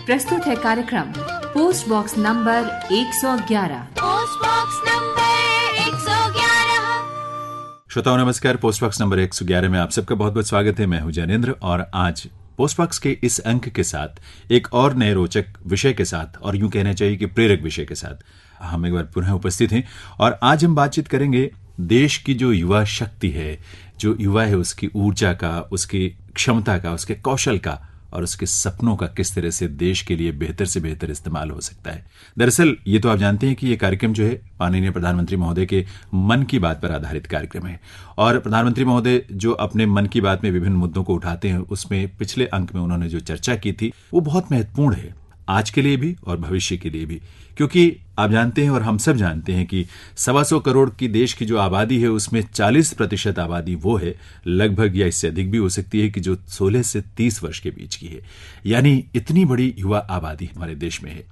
प्रस्तुत है कार्यक्रम post box number 111। Post box number 111। श्रोताओं नमस्कार। पोस्ट बॉक्स नंबर 111 में आप सबका बहुत बहुत स्वागत है। मैं हूं जैनेंद्र और आज पोस्ट बॉक्स के इस अंक के साथ एक और नए रोचक विषय के साथ, और यूं कहना चाहिए कि प्रेरक विषय के साथ हम एक बार पुनः उपस्थित हैं। और आज हम बातचीत करेंगे देश की जो युवा शक्ति है, जो युवा है, उसकी ऊर्जा का, उसकी क्षमता का, उसके कौशल का और उसके सपनों का किस तरह से देश के लिए बेहतर से बेहतर इस्तेमाल हो सकता है। दरअसल ये तो आप जानते हैं कि ये कार्यक्रम जो है माननीय प्रधानमंत्री महोदय के मन की बात पर आधारित कार्यक्रम है। और प्रधानमंत्री महोदय जो अपने मन की बात में विभिन्न मुद्दों को उठाते हैं, उसमें पिछले अंक में उन्होंने जो चर्चा की थी वो बहुत महत्वपूर्ण है, आज के लिए भी और भविष्य के लिए भी। क्योंकि आप जानते हैं और हम सब जानते हैं कि 125 करोड़ की देश की जो आबादी है उसमें 40% आबादी वो है, लगभग या इससे अधिक भी हो सकती है, कि जो 16 से 30 वर्ष के बीच की है। यानी इतनी बड़ी युवा आबादी हमारे देश में है।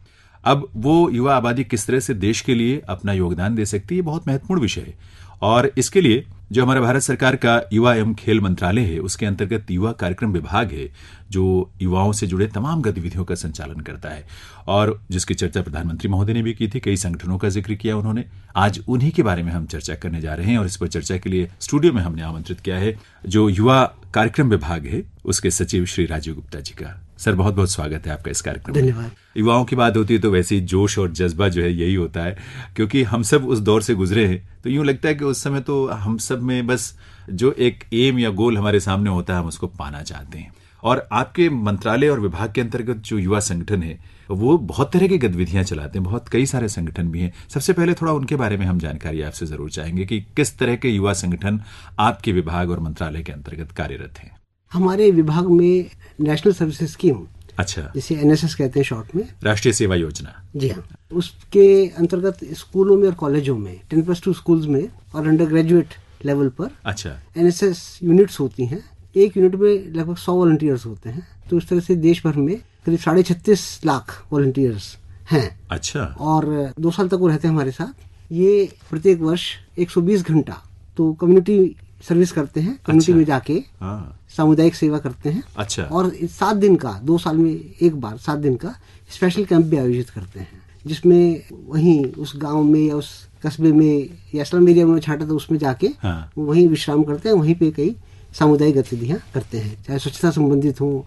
अब वो युवा आबादी किस तरह से देश के लिए अपना योगदान दे सकती है, बहुत महत्वपूर्ण विषय है। और इसके लिए जो हमारा भारत सरकार का युवा एवं खेल मंत्रालय है, उसके अंतर्गत युवा कार्यक्रम विभाग है, जो युवाओं से जुड़े तमाम गतिविधियों का संचालन करता है और जिसकी चर्चा प्रधानमंत्री महोदय ने भी की थी। कई संगठनों का जिक्र किया उन्होंने। आज उन्हीं के बारे में हम चर्चा करने जा रहे हैं और इस पर चर्चा के लिए स्टूडियो में हमने आमंत्रित किया है जो युवा कार्यक्रम विभाग है, उसके सचिव श्री राजीव गुप्ता जी का। सर, बहुत बहुत स्वागत है आपका इस कार्यक्रम में। धन्यवाद। युवाओं की बात होती है तो वैसे ही जोश और जज्बा जो है यही होता है, क्योंकि हम सब उस दौर से गुजरे हैं। तो यूं लगता है कि उस समय तो हम सब में बस जो एक एम या गोल हमारे सामने होता है, हम उसको पाना चाहते हैं। और आपके मंत्रालय और विभाग के अंतर्गत जो युवा संगठन है वो बहुत तरह की गतिविधियां चलाते हैं, बहुत कई सारे संगठन भी हैं। सबसे पहले थोड़ा उनके बारे में हम जानकारी आपसे जरूर चाहेंगे कि किस तरह के युवा संगठन आपके विभाग और मंत्रालय के अंतर्गत कार्यरत हैं। हमारे विभाग में नेशनल सर्विस स्कीम, अच्छा, जिसे NSS कहते हैं शॉर्ट में, राष्ट्रीय सेवा योजना, जी हाँ, उसके अंतर्गत स्कूलों में और कॉलेजों में 10+2 स्कूल्स में और अंडर ग्रेजुएट लेवल पर अच्छा, NSS यूनिट्स होती हैं। एक यूनिट में लगभग 100 वॉलंटियर्स होते हैं। तो इस तरह से देश भर में करीब 36.5 लाख वॉलंटियर्स हैं। अच्छा। और 2 साल तक वो रहते हैं हमारे साथ। ये प्रत्येक वर्ष 120 घंटा तो कम्युनिटी सर्विस करते हैं, कम्युनिटी में जाके सामुदायिक सेवा करते हैं। अच्छा। और 7 दिन का, 2 साल में एक बार 7 दिन का स्पेशल कैंप भी आयोजित करते हैं, जिसमें वहीं उस गांव में या उस कस्बे में या स्लम एरिया में छाटा था, उसमें जाके वहीं विश्राम करते हैं। वहीं पे कई सामुदायिक गतिविधियां करते हैं, चाहे स्वच्छता संबंधित हो,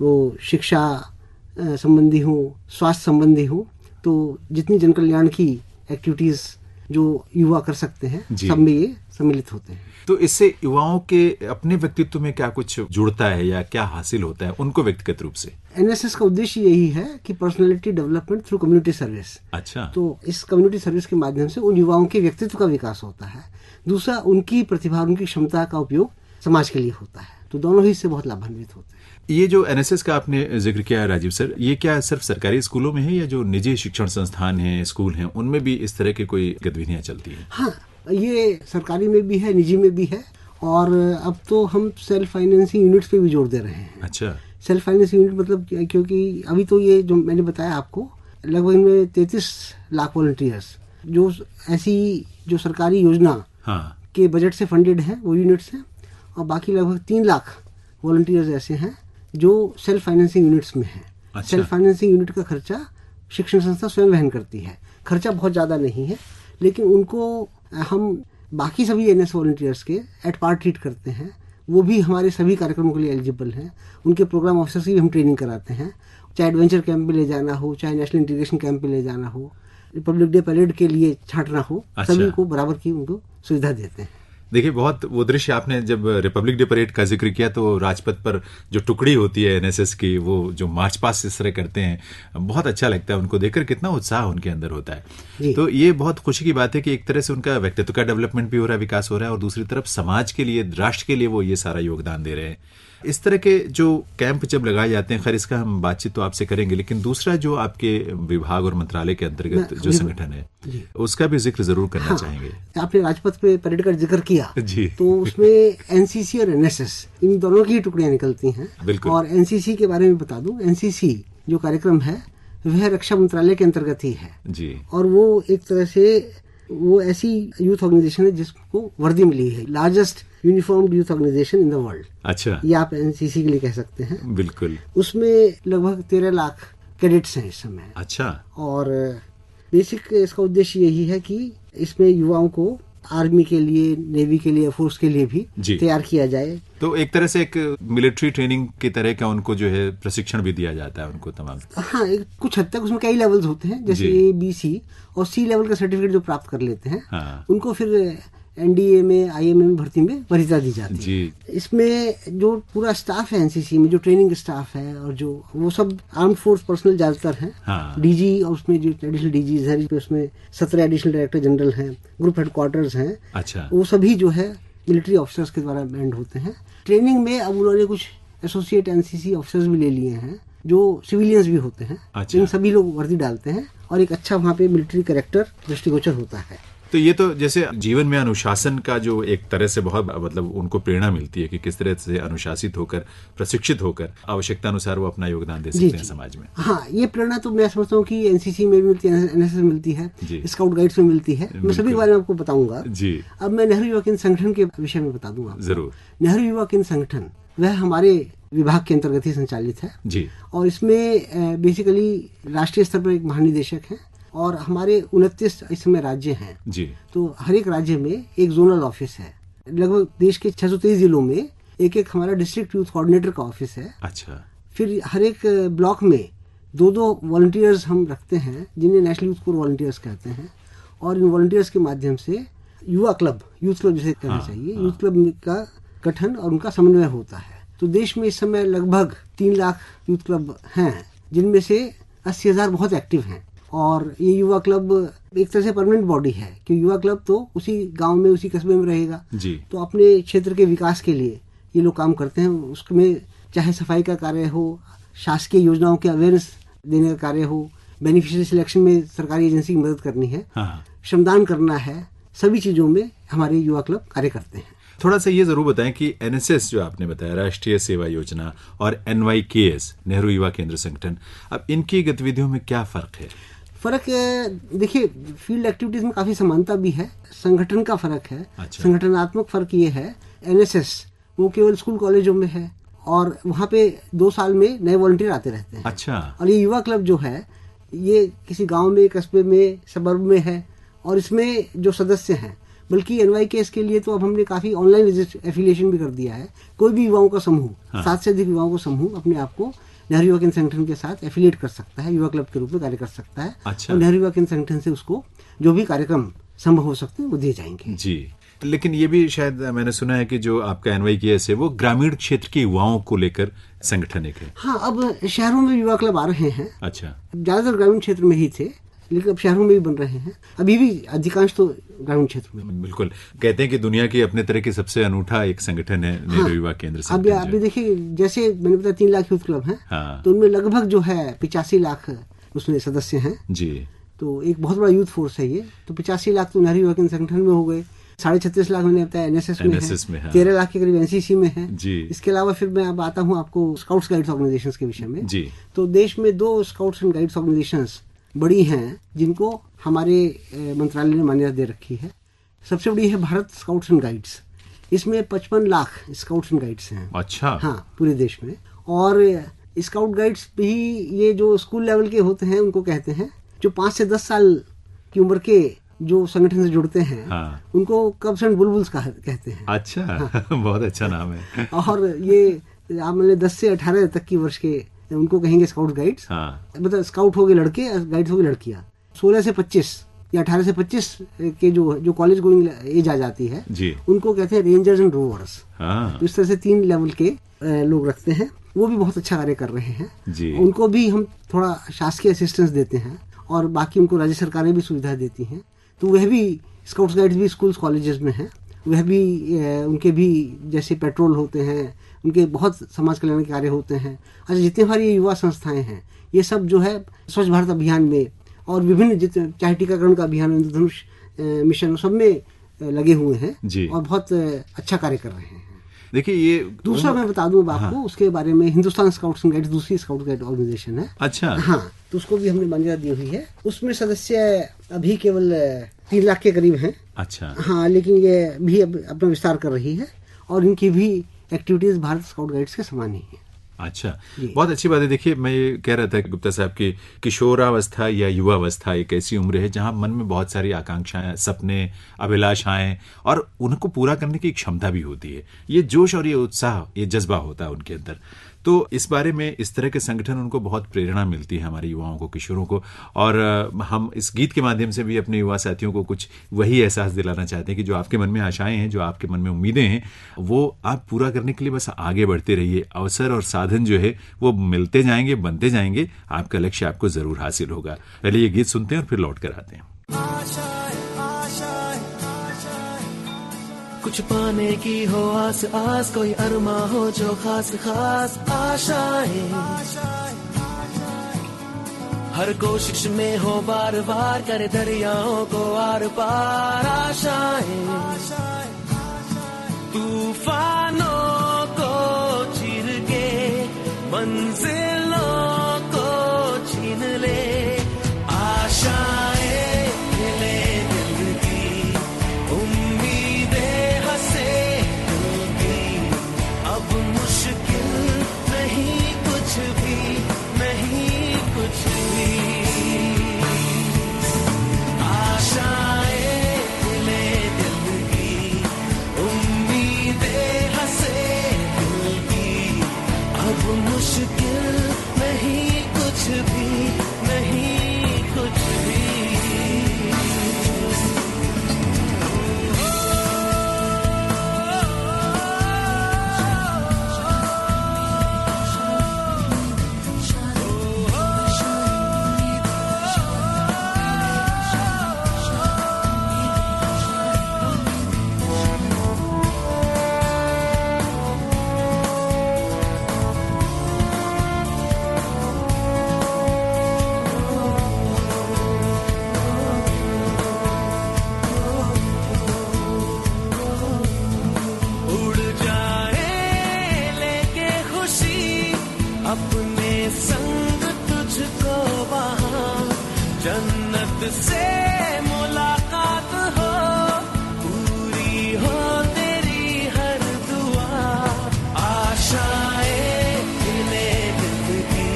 वो शिक्षा संबंधी हो, स्वास्थ्य संबंधी हो। तो जितनी जन कल्याण की एक्टिविटीज जो युवा कर सकते हैं, सब में ये सम्मिलित होते हैं। तो इससे युवाओं के अपने व्यक्तित्व में क्या कुछ जुड़ता है या क्या हासिल होता है उनको व्यक्तिगत रूप से? NSS का उद्देश्य यही है कि personality development through community service. अच्छा। तो इस कम्युनिटी सर्विस के माध्यम से उन युवाओं के व्यक्तित्व का विकास होता है। दूसरा, उनकी प्रतिभा, उनकी क्षमता का उपयोग समाज के लिए होता है। तो दोनों ही इससे बहुत लाभान्वित होते हैं। ये जो NSS का आपने जिक्र किया राजीव सर, ये क्या सिर्फ सरकारी स्कूलों में है या जो निजी शिक्षण संस्थान हैं, स्कूल हैं, उनमें भी इस तरह की कोई गतिविधियां चलती हैं? हाँ, ये सरकारी में भी है, निजी में भी है। और अब तो हम सेल्फ फाइनेंसिंग यूनिट्स पे भी जोर दे रहे हैं। अच्छा। सेल्फ फाइनेंसिंग यूनिट मतलब, क्योंकि अभी तो ये जो मैंने बताया आपको, लगभग इनमें 33 लाख वॉलंटियर्स जो ऐसी जो सरकारी योजना के बजट से फंडेड हैं वो यूनिट्स हैं। और बाकी लगभग 3 लाख वॉलंटियर्स ऐसे हैं जो सेल्फ फाइनेंसिंग यूनिट्स में हैं। अच्छा। सेल्फ फाइनेंसिंग यूनिट का खर्चा शिक्षण संस्था स्वयं वहन करती है। खर्चा बहुत ज़्यादा नहीं है, लेकिन उनको हम बाकी सभी NSS वॉलंटियर्स के एट पार्ट ट्रीट करते हैं। वो भी हमारे सभी कार्यक्रमों के लिए एलिजिबल हैं। उनके प्रोग्राम ऑफिसर्स की भी हम ट्रेनिंग कराते हैं, चाहे एडवेंचर कैंप पे ले जाना हो, चाहे नेशनल इंटीग्रेशन कैंप पे ले जाना हो, रिपब्लिक डे परेड के लिए छांटना हो। अच्छा। सभी को बराबर की उनको सुविधा देते हैं। देखिए, बहुत वो दृश्य आपने जब रिपब्लिक डे परेड का जिक्र किया तो राजपथ पर जो टुकड़ी होती है NSS की, वो जो मार्च पास्ट इस तरह करते हैं, बहुत अच्छा लगता है उनको देखकर, कितना उत्साह उनके अंदर होता है। तो ये बहुत खुशी की बात है कि एक तरह से उनका व्यक्तित्व का डेवलपमेंट भी हो रहा है, विकास हो रहा है, और दूसरी तरफ समाज के लिए, राष्ट्र के लिए वो ये सारा योगदान दे रहे हैं। इस तरह के जो कैंप जब लगाए जाते हैं, खैर इसका हम बातचीत तो आपसे करेंगे, लेकिन दूसरा जो आपके विभाग और मंत्रालय के अंतर्गत जो संगठन है उसका भी जिक्र जरूर करना चाहेंगे। आपने राजपथ पे परेड का जिक्र किया जी। तो उसमें NCC और NSS इन दोनों की टुकड़ियां निकलती हैं। और NCC के बारे में बता दूं, NCC जो कार्यक्रम है वह रक्षा मंत्रालय के अंतर्गत ही है जी। और वो एक तरह से वो ऐसी यूथ ऑर्गेनाइजेशन है जिसको वर्दी मिली है, largest uniformed youth organization in the world. अच्छा। ये आप NCC के लिए कह सकते हैं। बिल्कुल। उसमें लगभग 13 लाख कैडेट्स हैं इस समय। अच्छा। और बेसिक इसका उद्देश्य यही है कि इसमें युवाओं को आर्मी के लिए, नेवी के लिए, एयरफोर्स के लिए भी तैयार किया जाए। तो एक तरह से एक मिलिट्री ट्रेनिंग की तरह का उनको जो है प्रशिक्षण भी दिया जाता है उनको तमाम। हाँ, कुछ हद तक उसमें कई लेवल्स होते हैं, जैसे A, B, C और C लेवल का सर्टिफिकेट जो प्राप्त कर लेते हैं, हाँ। उनको फिर NDA में, IMA में भर्ती में वरीयता दी जाती है। इसमें जो पूरा स्टाफ है एनसीसी में, जो ट्रेनिंग स्टाफ है और जो वो सब आर्म्ड फोर्स पर्सनल ज्यादातर हैं। हाँ। DG और उसमें जो एडिशनल DGs हैं, उसमें 17 एडिशनल डायरेक्टर जनरल हैं, ग्रुप हेडक्वार्टर्स हैं। अच्छा। वो सभी जो है मिलिट्री ऑफिसर्स के द्वारा मैंड होते हैं। ट्रेनिंग में अब उन्होंने कुछ एसोसिएट एनसीसी ऑफिसर्स भी ले लिए हैं जो सिविलियंस भी होते हैं। अच्छा। सभी लोग वर्दी डालते हैं और एक अच्छा वहाँ पे मिलिट्री कैरेक्टर दृष्टिगोचर होता है। तो ये तो जैसे जीवन में अनुशासन का जो एक तरह से बहुत मतलब उनको प्रेरणा मिलती है कि किस तरह से अनुशासित होकर, प्रशिक्षित होकर आवश्यकता अनुसार वो अपना योगदान दे सकते हैं समाज में। हाँ, ये प्रेरणा तो मैं समझता हूँ कि एनसीसी में भी मिलती है, NSS में मिलती है, स्काउट गाइड्स में मिलती है। मैं सभी के बारे में आपको बताऊंगा जी। अब मैं नेहरू युवा केंद्र संगठन के विषय में बता दूंगा जरूर। नेहरू युवा केंद्र संगठन वह हमारे विभाग के अंतर्गत ही संचालित है जी। और इसमें बेसिकली राष्ट्रीय स्तर पर एक महानिदेशक है और हमारे 29 इस समय राज्य हैं जी। तो हर एक राज्य में एक जोनल ऑफिस है। लगभग देश के 623 जिलों में एक एक हमारा डिस्ट्रिक्ट यूथ कोऑर्डिनेटर का ऑफिस है। अच्छा। फिर हर एक ब्लॉक में 2-2 वॉलंटियर्स हम रखते हैं जिन्हें नेशनल यूथ कोर वॉलंटियर्स कहते हैं। और इन वॉलंटियर्स के माध्यम से युवा क्लब, यूथ क्लब जिसे कहना चाहिए, यूथ क्लब का गठन और उनका समन्वय होता है। तो देश में इस समय लगभग 3 लाख यूथ क्लब हैं, जिनमें से 80,000 बहुत एक्टिव हैं। और ये युवा क्लब एक तरह से परमानेंट बॉडी है कि युवा क्लब तो उसी गांव में, उसी कस्बे में रहेगा जी। तो अपने क्षेत्र के विकास के लिए ये लोग काम करते हैं। उसमें चाहे सफाई का कार्य हो, शासकीय योजनाओं के अवेयरनेस देने का कार्य हो, बेनिफिशियरी सिलेक्शन में सरकारी एजेंसी की मदद करनी है, श्रमदान करना है, सभी चीजों में हमारे युवा क्लब कार्य करते हैं। थोड़ा सा ये जरूर बताएं कि NSS जो आपने बताया, राष्ट्रीय सेवा योजना, और NYKS, नेहरू युवा केंद्र संगठन, अब इनकी गतिविधियों में क्या फर्क है? फर्क देखिए, फील्ड एक्टिविटीज में काफी समानता भी है, संगठन का फर्क है। अच्छा। संगठनात्मक फर्क ये है, NSS वो केवल स्कूल कॉलेजों में है और वहाँ पे 2 साल में नए वॉलंटियर आते रहते हैं। अच्छा। और ये युवा क्लब जो है ये किसी गांव में, कस्बे में, सबर्ब में है और इसमें जो सदस्य हैं, बल्कि NYKS के लिए तो अब हमने काफी ऑनलाइन एफिलिएशन भी कर दिया है। कोई भी युवाओं का समूह, 7 से अधिक युवाओं का समूह अपने आप को नेहरू युवा केंद्र संगठन के साथ एफिलिएट कर सकता है, युवा क्लब के रूप में कार्य कर सकता है। अच्छा। और नेहरू युवा केंद्र संगठन से उसको जो भी कार्यक्रम संभव हो सकते हैं वो दिए जाएंगे जी। लेकिन ये भी शायद मैंने सुना है कि जो आपका NYKS है वो ग्रामीण क्षेत्र के युवाओं को लेकर संगठन एक है। हाँ, अब शहरों में युवा क्लब आ रहे हैं। अच्छा। ज्यादातर ग्रामीण क्षेत्र में ही थे, लेकिन अब शहरों में भी बन रहे हैं, अभी भी अधिकांश तो ग्रामीण क्षेत्र में। बिल्कुल, कहते हैं कि दुनिया की अपने तरह की सबसे अनूठा एक संगठन है नेहरू युवा केंद्र संगठन। अभी देखिए, जैसे मैंने बताया 3 लाख यूथ क्लब हैं। हाँ। तो उनमें लगभग जो है 85 लाख उसमें सदस्य हैं जी। तो एक बहुत बड़ा यूथ फोर्स है ये। तो 85 लाख तो नेहरू युवा केंद्र संगठन में हो गए, 36.5 लाख मैंने बताया NSS में है, 13 लाख के करीब NCC में है जी। इसके अलावा फिर मैं अब आता हूँ आपको स्काउट्स गाइड्स ऑर्गेनाइजेशंस के विषय में जी। तो देश में 2 स्काउट्स एंड गाइड्स ऑर्गेनाइजेशंस बड़ी हैं जिनको हमारे मंत्रालय ने मान्यता दे रखी है। सबसे बड़ी है भारत स्काउट्स एंड गाइड्स, इसमें 55 लाख स्काउट्स एंड गाइड्स हैं। अच्छा। हाँ, पूरे देश में। और स्काउट गाइड्स भी ये जो स्कूल लेवल के होते हैं उनको कहते हैं, जो 5 से 10 साल की उम्र के जो संगठन से जुड़ते हैं। हाँ। उनको कब्स एंड बुलबुल्स कहते हैं। अच्छा। हाँ। बहुत अच्छा नाम है। और ये आप मतलब 10 से 18 तक की वर्ष के उनको कहेंगे स्काउट गाइड्स। हाँ। मतलब स्काउट हो गए लड़के, गाइड्स हो गए लड़कियां। 16 से 25 या 18 से 25 के जो कॉलेज गोइंग एज आ जाती है जी। उनको कहते हैं रेंजर्स एंड रोवर्स। हाँ। तो इस तरह से 3 लेवल के लोग रखते हैं, वो भी बहुत अच्छा कार्य कर रहे हैं जी। उनको भी हम थोड़ा शासकीय असिस्टेंस देते हैं और बाकी उनको राज्य सरकारें भी सुविधा देती हैं। तो वह भी स्काउट्स गाइड्स भी स्कूल्स कॉलेजेस में हैं, वह भी उनके भी जैसे पेट्रोल होते हैं, उनके बहुत समाज कल्याण के कार्य होते हैं। अच्छा, जितने हमारी युवा संस्थाएं हैं ये सब जो है स्वच्छ भारत अभियान में और विभिन्न जितने, चाहे टीकाकरण का अभियान, इंद्रधनुष मिशन, सब में लगे हुए हैं जी। और बहुत अच्छा कार्य कर रहे हैं। देखिए, ये दूसरा मैं बता दूं आपको। हाँ। उसके बारे में हिंदुस्तान स्काउट्स एंड गाइड्स दूसरी स्काउट गाइड ऑर्गेनाइजेशन है। अच्छा। हाँ, तो उसको भी हमने मान्यता दी हुई है। उसमें सदस्य अभी केवल 3 लाख के करीब हैं। अच्छा। हाँ, लेकिन ये भी अब अपना विस्तार कर रही है और इनकी भी एक्टिविटीज भारत स्काउट गाइड्स के समान ही है। अच्छा, बहुत अच्छी बात है। देखिए, मैं ये कह रहा था कि गुप्ता साहब की किशोरावस्था या युवावस्था एक ऐसी उम्र है जहां मन में बहुत सारी आकांक्षाएं, सपने, अभिलाषाएं और उनको पूरा करने की क्षमता भी होती है। ये जोश और ये उत्साह, ये जज्बा होता है उनके अंदर। तो इस बारे में इस तरह के संगठन उनको बहुत प्रेरणा मिलती है, हमारे युवाओं को, किशोरों को। और हम इस गीत के माध्यम से भी अपने युवा साथियों को कुछ वही एहसास दिलाना चाहते हैं कि जो आपके मन में आशाएं हैं, जो आपके मन में उम्मीदें हैं, वो आप पूरा करने के लिए बस आगे बढ़ते रहिए। अवसर और साधन जो है वो मिलते जाएंगे, बनते जाएंगे, आपका लक्ष्य आपको जरूर हासिल होगा। पहले ये गीत सुनते हैं और फिर लौट कर आते हैं। कुछ पाने की हो आस आस, कोई अरमा हो जो खास खास आशाएं, हर कोशिश में हो बार बार, करे दरियाओं को आर पार आशाएं, तूफानों को चीर के मंजिलों को छीन ले आशाएं, अपने संग तुझको वहाँ जन्नत से मुलाकात हो, पूरी हो तेरी हर दुआ, आशाएं दिले दिल की,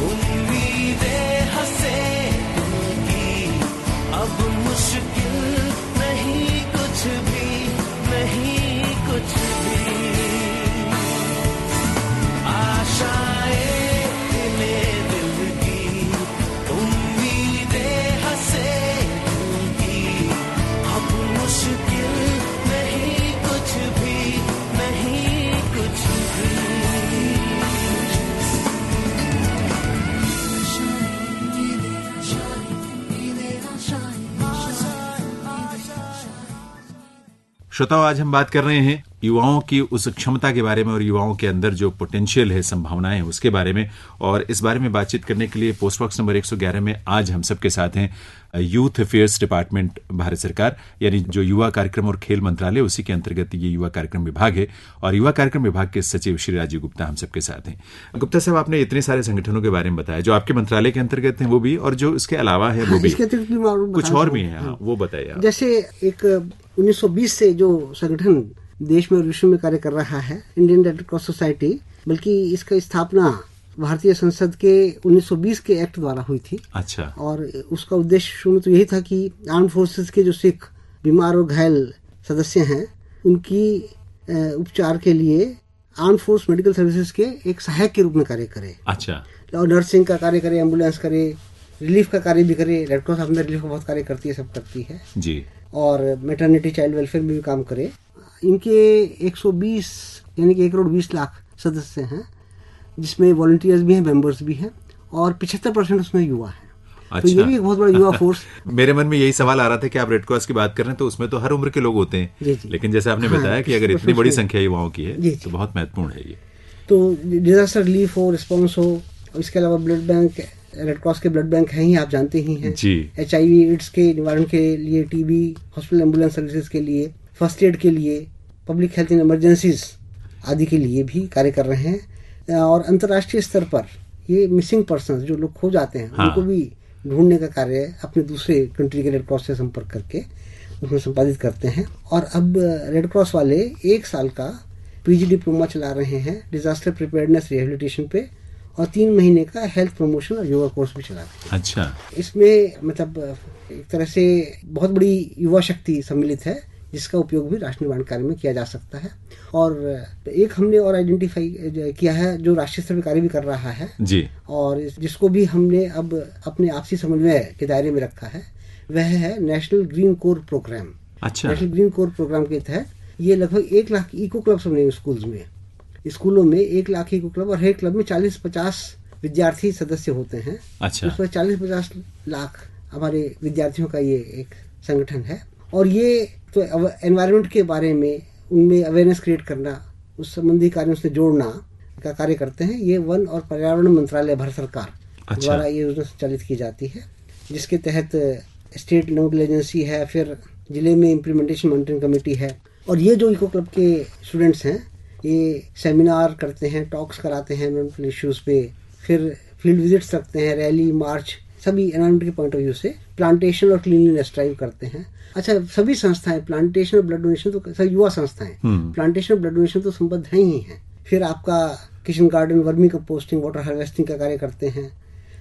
उम्मीदें हंसे दिल की, अब मुश्किल नहीं कुछ भी, नहीं कुछ भी, श्रोताओं, आज हम बात कर रहे हैं युवाओं की उस क्षमता के बारे में और युवाओं के अंदर जो पोटेंशियल है, संभावनाएं हैं, उसके बारे में। और इस बारे में बातचीत करने के लिए पोस्ट बॉक्स नंबर 111 में आज हम सबके साथ हैं यूथ अफेयर्स डिपार्टमेंट, भारत सरकार, यानी जो युवा कार्यक्रम और खेल मंत्रालय, उसी के अंतर्गत ये युवा कार्यक्रम विभाग है। और युवा कार्यक्रम विभाग के सचिव श्री राजीव गुप्ता हम सबके साथ हैं। गुप्ता साहब, आपने इतने सारे संगठनों के बारे में बताया जो आपके मंत्रालय के अंतर्गत हैं, वो भी, और जो इसके अलावा है वो भी, कुछ और भी है, वो बताइए। जैसे एक 1920 से जो संगठन देश में और विश्व में कार्य कर रहा है, इंडियन रेड क्रॉस सोसाइटी, बल्कि इसका स्थापना भारतीय संसद के 1920 के एक्ट द्वारा हुई थी। अच्छा। और उसका उद्देश्य शुरू में तो यही था कि आर्म फोर्सेस के जो सिख बीमार और घायल सदस्य हैं, उनकी उपचार के लिए आर्म फोर्स मेडिकल सर्विसेज के एक सहायक के रूप में कार्य करे। अच्छा। और नर्सिंग का कार्य करे, एम्बुलेंस करे, रिलीफ का कार्य भी करे। रेड क्रॉस अपने रिलीफ का बहुत कार्य करती है, सब करती है जी। और मैटरनिटी चाइल्ड वेलफेयर में भी काम करे। इनके 120 यानी कि 1,20,00,000 सदस्य हैं, जिसमें वॉलंटियर्स भी हैं, मेंबर्स भी हैं, और 75% उसमें युवा हैं। अच्छा। तो ये भी एक बहुत बड़ा युवा फोर्स। मेरे मन में यही सवाल आ रहा था कि आप रेड क्रॉस की बात कर रहे हैं तो उसमें तो हर उम्र के लोग होते हैं। जी जी। लेकिन जैसे आपने बताया कि अगर इतनी बड़ी संख्या युवाओं की है तो बहुत महत्वपूर्ण है ये। तो डिजास्टर रिलीफ हो, रिस्पॉन्स हो, इसके अलावा ब्लड बैंक, रेड क्रॉस के ब्लड बैंक हैं ही, आप जानते ही हैं जी। HIV एड्स के निवारण के लिए, TB, हॉस्पिटल एम्बुलेंस सर्विसेज के लिए, फर्स्ट एड के लिए, पब्लिक हेल्थ इन इमरजेंसीज आदि के लिए भी कार्य कर रहे हैं। और अंतर्राष्ट्रीय स्तर पर ये मिसिंग पर्सन जो लोग खो जाते हैं, उनको भी ढूंढने का कार्य अपने दूसरे कंट्री के रेड क्रॉस से संपर्क करके उसमें संपादित करते हैं। और अब रेड क्रॉस वाले 1 साल का पीजी डिप्लोमा चला रहे हैं डिजास्टर प्रिपेयर्डनेस रिहेबिलिटेशन पे, और 3 महीने का हेल्थ प्रमोशन और योगा कोर्स भी चला रहे हैं। अच्छा, इसमें मतलब एक तरह से बहुत बड़ी युवा शक्ति सम्मिलित है, जिसका उपयोग भी राष्ट्र निर्माण कार्य में किया जा सकता है। और एक हमने और आइडेंटिफाई किया है जो राष्ट्रीय स्तर पर कार्य भी कर रहा है जी, और जिसको भी हमने अब अपने आपसी समन्वय के दायरे में रखा है, वह है नेशनल ग्रीन कोर प्रोग्राम। अच्छा, नेशनल ग्रीन कोर प्रोग्राम के तहत ये लगभग 1 लाख इको क्लब्स बने स्कूलों में 1 लाख इको क्लब, और हर क्लब में 40-50 विद्यार्थी सदस्य होते हैं। अच्छा, उस पर 40-50 लाख हमारे विद्यार्थियों का ये एक संगठन है। और ये तो एनवायरनमेंट के बारे में उनमें अवेयरनेस क्रिएट करना, उस संबंधी कार्यों से जोड़ना का कार्य करते हैं। ये वन और पर्यावरण मंत्रालय भारत सरकार द्वारा ये योजना संचालित की जाती है, जिसके तहत स्टेट नोडल एजेंसी है, फिर जिले में इम्प्लीमेंटेशन मॉनिटरिंग कमेटी है। और ये जो इको क्लब के स्टूडेंट्स हैं ये सेमिनार करते हैं, टॉक्स कराते हैं एनवायरमेंटल इश्यूज पे, फिर फील्ड विजिट्स रखते हैं, रैली मार्च, सभी एनवायरमेंट के पॉइंट ऑफ व्यू से प्लांटेशन और क्लीनलीनेस ड्राइव करते हैं। अच्छा, सभी संस्थाएं प्लांटेशन और ब्लड डोनेशन तो सभी युवा संस्थाएं प्लांटेशन और ब्लड डोनेशन तो संबद्ध हैं ही हैं। फिर आपका kitchen garden, vermi composting, water harvesting का कार्य करते हैं,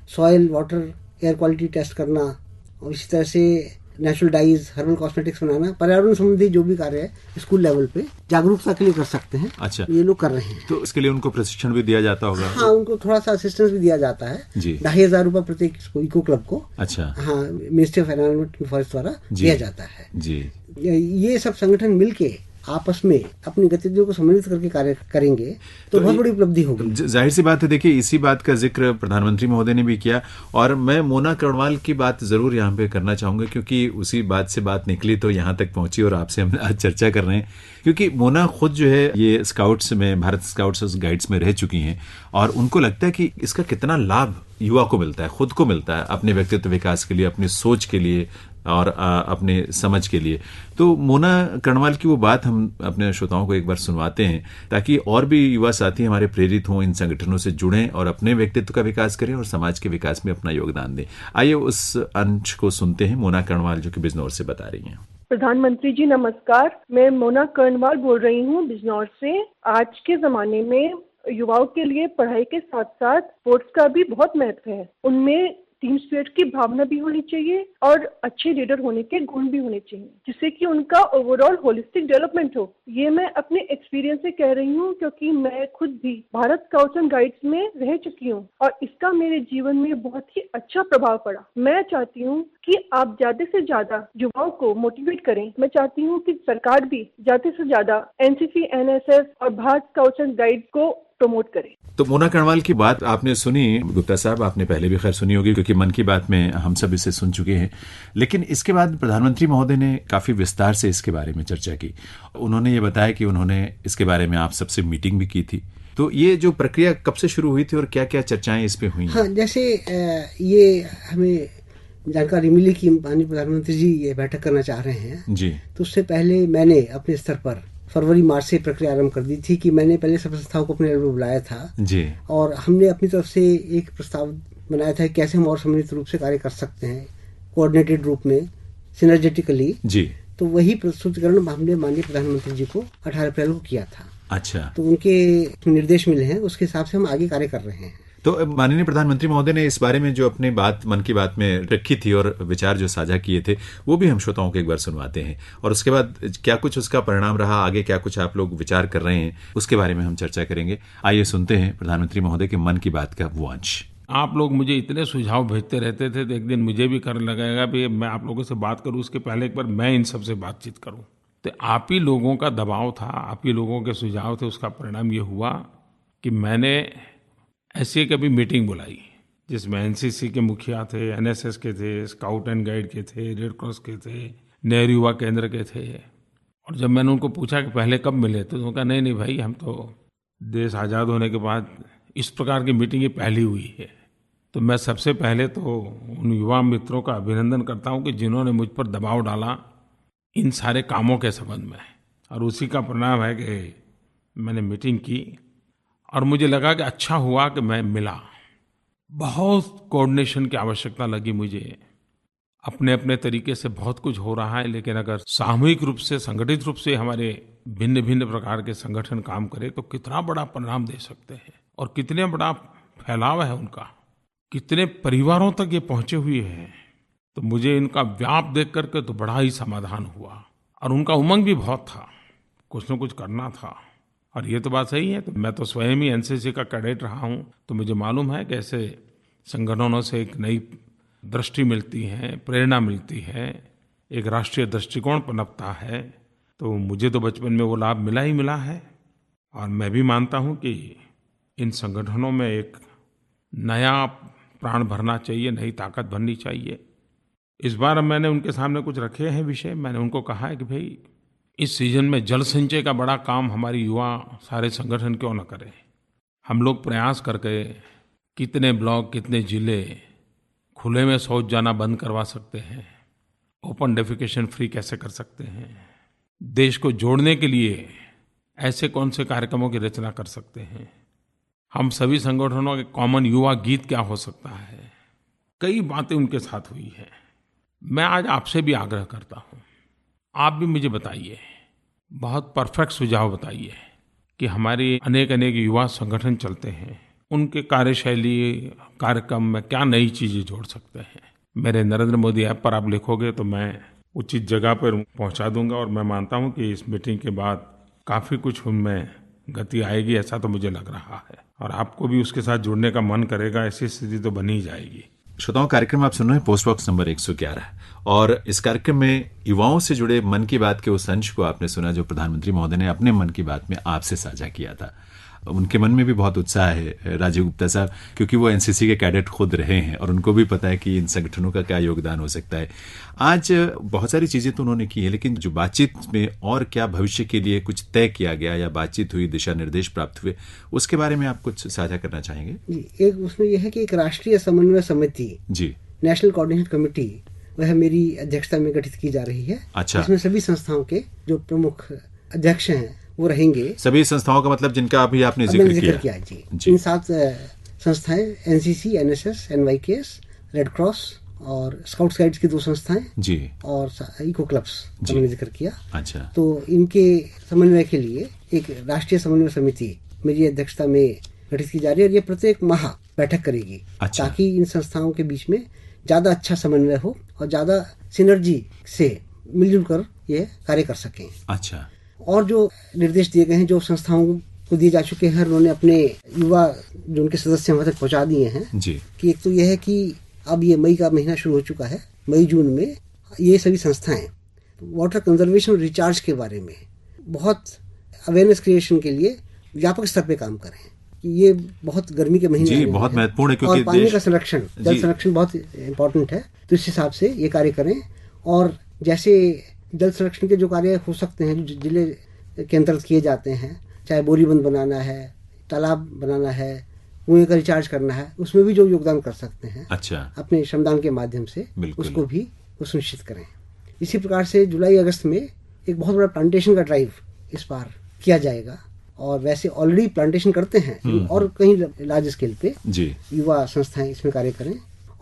soil water air quality test करना, और इसी तरह से नेचुरल डाइज, हर्बल कॉस्मेटिक्स बनाना, पर्यावरण संबंधी जो भी कार्य है स्कूल लेवल पे जागरूकता के लिए कर सकते हैं। अच्छा, ये लोग कर रहे हैं। तो इसके लिए उनको प्रशिक्षण भी दिया जाता होगा? हाँ, उनको थोड़ा सा असिस्टेंस भी दिया जाता है जी। 2,500 रुपये प्रत्येक इको क्लब को। अच्छा, हाँ, ministry of environment and forest द्वारा दिया जाता है जी। ये सब संगठन मिलके आपस में अपनी गतिविधियों को सम्मिलित करके कार्य करेंगे तो बहुत बड़ी उपलब्धि होगी। जाहिर सी बात है। देखिए, इसी बात का जिक्र प्रधानमंत्री महोदय ने भी किया, और मैं मोना कर्णवाल की बात जरूर यहाँ पे करना चाहूंगा, क्योंकि उसी बात से बात निकली तो यहाँ तक पहुंची और आपसे हम आज चर्चा कर रहे हैं। क्योंकि मोना खुद जो है ये स्काउट्स में, भारत स्काउट्स और गाइड्स में रह चुकी हैं, और उनको लगता है कि इसका कितना लाभ युवा को मिलता है, खुद को मिलता है, अपने व्यक्तित्व विकास के लिए, अपनी सोच के लिए और अपने समझ के लिए। तो मोना कर्णवाल की वो बात हम अपने श्रोताओं को एक बार सुनवाते हैं, ताकि और भी युवा साथी हमारे प्रेरित हों, इन संगठनों से जुड़ें और अपने व्यक्तित्व का विकास करें और समाज के विकास में अपना योगदान दें। आइए उस अंश को सुनते हैं, मोना कर्णवाल जो कि बिजनौर से बता रही हैं। प्रधानमंत्री जी नमस्कार, मैं मोना कर्णवाल बोल रही हूँ बिजनौर से। आज के जमाने में युवाओं के लिए पढ़ाई के साथ साथ स्पोर्ट्स का भी बहुत महत्व है। उनमें टीम स्पिरिट की भावना भी होनी चाहिए और अच्छे लीडर होने के गुण भी होने चाहिए, जिससे कि उनका ओवरऑल होलिस्टिक डेवलपमेंट हो। ये मैं अपने एक्सपीरियंस से कह रही हूँ, क्योंकि मैं खुद भी भारत स्काउट्स एंड गाइड्स में रह चुकी हूँ और इसका मेरे जीवन में बहुत ही अच्छा प्रभाव पड़ा। मैं चाहती हूँ कि आप ज्यादा से ज्यादा युवाओं को मोटिवेट करें। मैं चाहती हूँ कि सरकार भी ज्यादा से ज्यादा एनसीसी, एनएसएस और भारत स्काउट्स एंड गाइड्स को प्रमोट करें। तो मोना कर्णवाल की बात आपने सुनी, गुप्ता साहब आपने पहले भी खैर सुनी होगी, क्योंकि मन की बात में हम सब इसे सुन चुके हैं। लेकिन इसके बाद प्रधानमंत्री महोदय ने काफी विस्तार से इसके बारे में चर्चा की। उन्होंने ये बताया कि उन्होंने इसके बारे में आप सबसे मीटिंग भी की थी। तो ये जो प्रक्रिया कब से शुरू हुई थी और क्या क्या चर्चाएं इस पे हुई? हाँ, जैसे ये हमें जानकारी मिली कि माननीय प्रधानमंत्री जी ये बैठक करना चाह रहे हैं जी, तो उससे पहले मैंने अपने स्तर पर फरवरी मार्च से प्रक्रिया आरंभ कर दी थी कि मैंने पहले सब संस्थाओं को अपने लेवल पर बुलाया था जी, और हमने अपनी तरफ से एक प्रस्ताव बनाया था कैसे हम और सम्मिलित रूप से कार्य कर सकते हैं, कोऑर्डिनेटेड रूप में, सिनर्जेटिकली जी। तो वही प्रस्तुतिकरण हमने माननीय प्रधानमंत्री जी को 18 अप्रैल को किया था। अच्छा, तो उनके निर्देश मिले हैं, उसके हिसाब से हम आगे कार्य कर रहे हैं। तो माननीय प्रधानमंत्री महोदय ने इस बारे में जो अपनी बात मन की बात में रखी थी और विचार जो साझा किए थे, वो भी हम श्रोताओं को एक बार सुनवाते हैं, और उसके बाद क्या कुछ उसका परिणाम रहा, आगे क्या कुछ आप लोग विचार कर रहे हैं, उसके बारे में हम चर्चा करेंगे। आइए सुनते हैं प्रधानमंत्री महोदय के मन की बात का वो अंश। आप लोग मुझे इतने सुझाव भेजते रहते थे, तो एक दिन मुझे भी करने लगेगा भी मैं आप लोगों से बात करूं, उसके पहले एक बार मैं इन सबसे बातचीत करूं। तो आप ही लोगों का दबाव था, आप ही लोगों के सुझाव थे, उसका परिणाम ये हुआ कि मैंने ऐसी कभी मीटिंग बुलाई जिसमें एनसीसी के मुखिया थे, एनएसएस के थे, स्काउट एंड गाइड के थे, रेड क्रॉस के थे, नेहरू युवा केंद्र के थे। और जब मैंने उनको पूछा कि पहले कब मिले, तो उन्होंने कहा नहीं भाई, हम तो देश आज़ाद होने के बाद इस प्रकार की मीटिंग ये पहली हुई है। तो मैं सबसे पहले तो उन युवा मित्रों का अभिनंदन करता हूँ कि जिन्होंने मुझ पर दबाव डाला इन सारे कामों के संबंध में, और उसी का परिणाम है कि मैंने मीटिंग की और मुझे लगा कि अच्छा हुआ कि मैं मिला। बहुत कोऑर्डिनेशन की आवश्यकता लगी मुझे, अपने अपने तरीके से बहुत कुछ हो रहा है, लेकिन अगर सामूहिक रूप से, संगठित रूप से हमारे भिन्न भिन्न प्रकार के संगठन काम करें तो कितना बड़ा परिणाम दे सकते हैं और कितने बड़ा फैलाव है उनका, कितने परिवारों तक ये पहुंचे हुए हैं। तो मुझे इनका व्याप देख करके तो बड़ा ही समाधान हुआ और उनका उमंग भी बहुत था, कुछ न कुछ करना था। और ये तो बात सही है, तो मैं तो स्वयं ही एनसीसी का कैडेट रहा हूँ, तो मुझे मालूम है कैसे संगठनों से एक नई दृष्टि मिलती है, प्रेरणा मिलती है, एक राष्ट्रीय दृष्टिकोण पनपता है। तो मुझे तो बचपन में वो लाभ मिला ही मिला है और मैं भी मानता हूँ कि इन संगठनों में एक नया प्राण भरना चाहिए, नई ताकत भरनी चाहिए। इस बार मैंने उनके सामने कुछ रखे हैं विषय। मैंने उनको कहा है कि भाई इस सीजन में जल संचय का बड़ा काम हमारी युवा सारे संगठन क्यों न करें। हम लोग प्रयास करके कितने ब्लॉक, कितने जिले खुले में शौच जाना बंद करवा सकते हैं, ओपन डेफिकेशन फ्री कैसे कर सकते हैं, देश को जोड़ने के लिए ऐसे कौन से कार्यक्रमों की रचना कर सकते हैं, हम सभी संगठनों के कॉमन युवा गीत क्या हो सकता है। कई बातें उनके साथ हुई हैं। मैं आज आपसे भी आग्रह करता हूँ, आप भी मुझे बताइए, बहुत परफेक्ट सुझाव बताइए कि हमारे अनेक अनेक युवा संगठन चलते हैं, उनके कार्यशैली, कार्यक्रम में क्या नई चीज़ें जोड़ सकते हैं। मेरे नरेंद्र मोदी ऐप पर आप लिखोगे तो मैं उचित जगह पर पहुंचा दूंगा और मैं मानता हूं कि इस मीटिंग के बाद काफ़ी कुछ उनमें गति आएगी, ऐसा तो मुझे लग रहा है और आपको भी उसके साथ जुड़ने का मन करेगा, ऐसी स्थिति तो बनी ही जाएगी। श्रोताओं, कार्यक्रम आप सुन रहे हैं पोस्ट बॉक्स नंबर 111 और इस कार्यक्रम में युवाओं से जुड़े मन की बात के उस अंश को आपने सुना जो प्रधानमंत्री महोदय ने अपने मन की बात में आपसे साझा किया था। उनके मन में भी बहुत उत्साह है राजीव गुप्ता साहब, क्योंकि वो एनसीसी के कैडेट खुद रहे हैं और उनको भी पता है कि इन संगठनों का क्या योगदान हो सकता है। आज बहुत सारी चीजें तो उन्होंने की है, लेकिन जो बातचीत में और क्या भविष्य के लिए कुछ तय किया गया या बातचीत हुई, दिशा निर्देश प्राप्त हुए, उसके बारे में आप कुछ साझा करना चाहेंगे? जी, एक उसमें यह है कि एक राष्ट्रीय समन्वय समिति, जी, नेशनल कोऑर्डिनेशन कमेटी, वह मेरी अध्यक्षता में गठित की जा रही है। अच्छा। इसमें सभी संस्थाओं के जो प्रमुख अध्यक्ष हैं वो रहेंगे। सभी संस्थाओं का मतलब जिनका अभी आपने जिक्र किया? जी। इन 7 संस्थाएं, NCC, NSS, NYKS, red cross और स्काउट्स गाइड्स की 2 संस्थाएं जी, और इको क्लब्स का मैंने जिक्र किया। अच्छा। तो इनके समन्वय के लिए एक राष्ट्रीय समन्वय समिति मेरी अध्यक्षता में गठित की जा रही है और ये प्रत्येक माह बैठक करेगी। अच्छा। ताकि इन संस्थाओं के बीच में ज्यादा अच्छा समन्वय हो और ज्यादा सिनर्जी से मिलजुल कर ये कार्य कर सकें। अच्छा। और जो निर्देश दिए गए हैं, जो संस्थाओं को दिए जा चुके हैं, उन्होंने अपने युवा जो उनके सदस्य वहां तक पहुंचा दिए हैं जी। कि एक तो यह है कि अब ये मई का महीना शुरू हो चुका है, मई जून में ये सभी संस्थाएं वाटर कंजर्वेशन और रिचार्ज के बारे में बहुत अवेयरनेस क्रिएशन के लिए व्यापक स्तर पे काम करें। ये बहुत गर्मी के महीने जी, बहुत महत्वपूर्ण है, क्योंकि और पानी का संरक्षण, जल संरक्षण बहुत इम्पोर्टेंट है। तो इस हिसाब से ये कार्य करें और जैसे जल संरक्षण के जो कार्य हो सकते हैं जो जिले के अंतर्गत किए जाते हैं, चाहे बोरीबंद बनाना है, तालाब बनाना है, कुएं का रिचार्ज करना है, उसमें भी जो योगदान कर सकते हैं अच्छा अपने श्रमदान के माध्यम से उसको भी सुनिश्चित करें। इसी प्रकार से जुलाई अगस्त में एक बहुत बड़ा प्लांटेशन का ड्राइव इस बार किया जाएगा और वैसे ऑलरेडी प्लांटेशन करते हैं और कहीं लार्ज स्केल पे जी युवा संस्थाएं इसमें कार्य करें।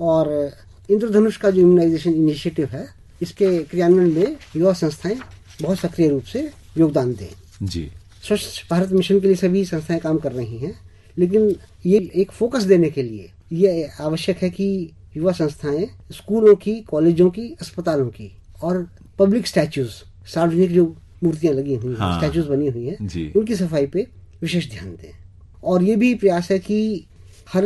और इंद्रधनुष का जो इम्यूनाइजेशन इनिशिएटिव है, इसके क्रियान्वयन में युवा संस्थाएं बहुत सक्रिय रूप से योगदान दें जी। स्वच्छ भारत मिशन के लिए सभी संस्थाएं काम कर रही हैं, लेकिन ये एक फोकस देने के लिए ये आवश्यक है कि युवा संस्थाएं स्कूलों की, कॉलेजों की, अस्पतालों की और पब्लिक स्टैच्यूज, सार्वजनिक जो मूर्तियां लगी हुई हैं, स्टैच्यूज बनी हुई हैं, उनकी सफाई पे विशेष ध्यान दें। और ये भी प्रयास है कि हर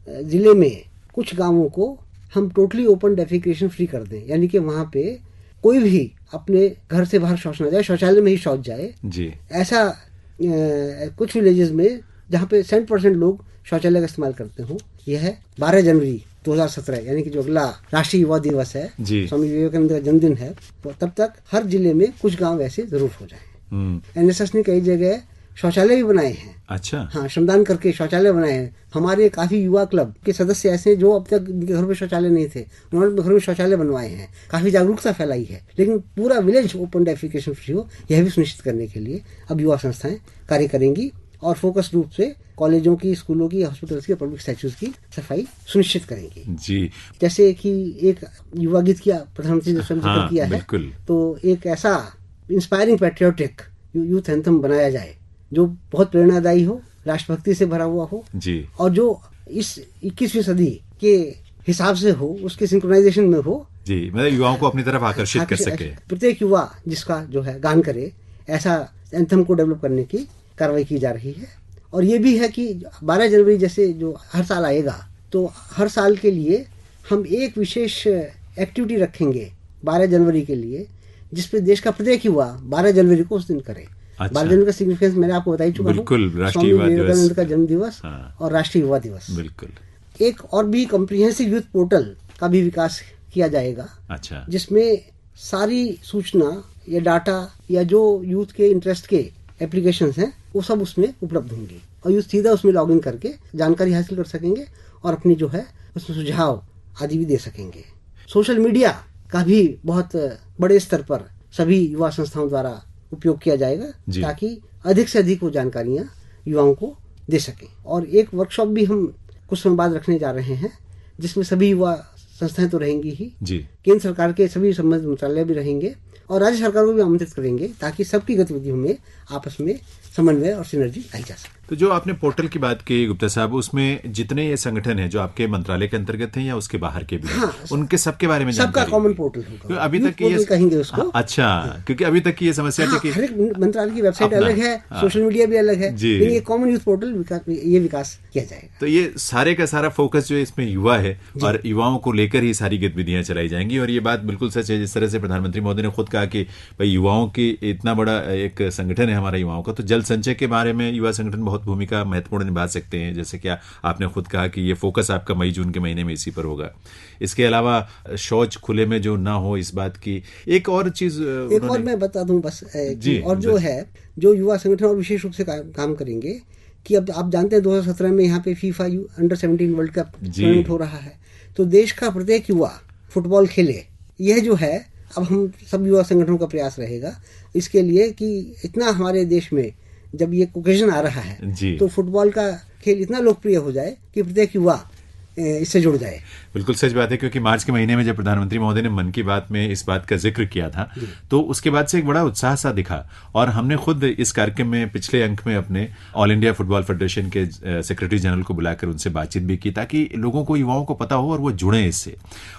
जिले में कुछ गांवों को हम टोटली ओपन डेफिकेशन फ्री कर दें, यानी कि वहां पे कोई भी अपने घर से बाहर शौच ना जाए, शौचालय में ही शौच जाए जी। ऐसा कुछ विलेजेस में जहाँ पे 100% लोग शौचालय का इस्तेमाल करते हो। यह है 12 जनवरी 2017, यानी कि जो अगला राष्ट्रीय युवा दिवस है, स्वामी विवेकानंद का जन्मदिन है, तो तब तक हर जिले में कुछ गांव ऐसे जरूर हो जाए। एनएसएस ने कई जगह शौचालय भी बनाए हैं। अच्छा। हाँ, श्रमदान करके शौचालय बनाए हैं। हमारे काफी युवा क्लब के सदस्य ऐसे जो अब तक घर में शौचालय नहीं थे, उन्होंने घर में शौचालय बनवाए हैं, काफी जागरूकता फैलाई है। लेकिन पूरा विलेज ओपन डेफिकेशन फ्री हो, यह भी सुनिश्चित करने के लिए अब युवा संस्थाएं कार्य करेंगी और फोकस रूप से कॉलेजों की, स्कूलों की, हॉस्पिटल्स की, पब्लिक स्टैच्यूज की सफाई सुनिश्चित करेंगे। जी, जैसे कि एक युवा गीत किया प्रधानमंत्री ने स्वयं जिक्र किया है, तो एक ऐसा इंस्पायरिंग पैट्रियोटिक यूथ एंथम बनाया जाए जो बहुत प्रेरणादायी हो, राष्ट्रभक्ति से भरा हुआ हो जी, और जो इस 21वीं सदी के हिसाब से हो, उसके सिंक्रोनाइजेशन में हो जी, मतलब युवाओं को अपनी तरफ आकर्षित कर सके। प्रत्येक युवा जिसका जो है गान करे, ऐसा एंथम को डेवलप करने की कार्रवाई की जा रही है। और ये भी है कि 12 जनवरी जैसे जो हर साल आएगा, तो हर साल के लिए हम एक विशेष एक्टिविटी रखेंगे 12 जनवरी के लिए, जिसपे देश का प्रत्येक युवा 12 जनवरी को उस दिन करे। 12 जनवरी का सिग्निफिकेंस मैंने आपको बता ही चुका हूँ, स्वामी विवेकानंद का जन्म दिवस और राष्ट्रीय युवा दिवस। बिल्कुल। एक और भी कॉम्प्रिहेंसिव यूथ पोर्टल का भी विकास किया जाएगा, अच्छा, जिसमें सारी सूचना या डाटा या जो यूथ के इंटरेस्ट के एप्लीकेशंस हैं वो सब उसमें उपलब्ध होंगी और यूथ सीधा उसमें लॉगिन करके जानकारी हासिल कर सकेंगे और अपनी जो है उसमें सुझाव आदि भी दे सकेंगे। सोशल मीडिया का भी बहुत बड़े स्तर पर सभी युवा संस्थाओं द्वारा उपयोग किया जाएगा ताकि अधिक से अधिक वो जानकारियां युवाओं को दे सकें। और एक वर्कशॉप भी हम कुछ समय बाद रखने जा रहे हैं, जिसमें सभी युवा संस्थाएं तो रहेंगी ही, केंद्र सरकार के सभी संबंधित मंत्रालय भी रहेंगे और राज्य सरकार को भी आमंत्रित करेंगे ताकि सबकी गतिविधियों में आपस में समन्वय और सिनर्जी लाई जा सके। तो जो आपने पोर्टल की बात की गुप्ता साहब, उसमें जितने ये संगठन हैं जो आपके मंत्रालय के अंतर्गत हैं या उसके बाहर के भी, हाँ, उनके सबके बारे में सबका कॉमन पोर्टल होगा। अभी तक ये कहेंगे उसको, अच्छा, क्योंकि अभी तक की ये समस्या थी कि हर एक मंत्रालय की वेबसाइट अलग है, सोशल मीडिया भी अलग है, लेकिन ये कॉमन यूथ पोर्टल ये विकास किया जाएगा। तो ये सारे का सारा फोकस जो इसमें युवा है और युवाओं को लेकर ही सारी गतिविधियां चलाई जाएंगी। और ये बात बिल्कुल सच है, जिस तरह से प्रधानमंत्री मोदी ने खुद कहा कि भाई युवाओं की इतना बड़ा एक संगठन है हमारा युवाओं का, तो जल संचय के बारे में युवा संगठन बहुत भूमिका महत्वपूर्ण निभा सकते हैं। जैसे कि आपने खुद कहा कि ये फोकस आपका मई जून के महीने में इसी पर होगा। इसके अलावा शौच खुले में जो ना हो, इस बात की एक और चीज एक और मैं बता दूं बस जी, और जो है जो युवा संगठन और विशेष रूप से काम करेंगे कि अब आप जानते हैं 2017 में यहाँ पे FIFA under 17 world cup tournament हो रहा है, तो देश का प्रत्येक युवा फुटबॉल खेले, यह जो है अब हम सब युवा संगठनों का प्रयास रहेगा इसके लिए कि इतना हमारे देश में जब ये ओकेजन आ रहा है तो फुटबॉल का खेल इतना लोकप्रिय हो जाए कि प्रत्येक युवा इससे जुड़ जाए। बिल्कुल सच बात है, क्योंकि मार्च के महीने में जब प्रधानमंत्री महोदय ने मन की बात में इस बात का जिक्र किया था तो उसके बाद से एक बड़ा उत्साह सा दिखा और हमने खुद इस कार्यक्रम में पिछले अंक में अपने ऑल इंडिया फुटबॉल फेडरेशन के सेक्रेटरी जनरल को बुलाकर उनसे बातचीत भी की ताकि लोगों को, युवाओं को पता हो और वो जुड़े इससे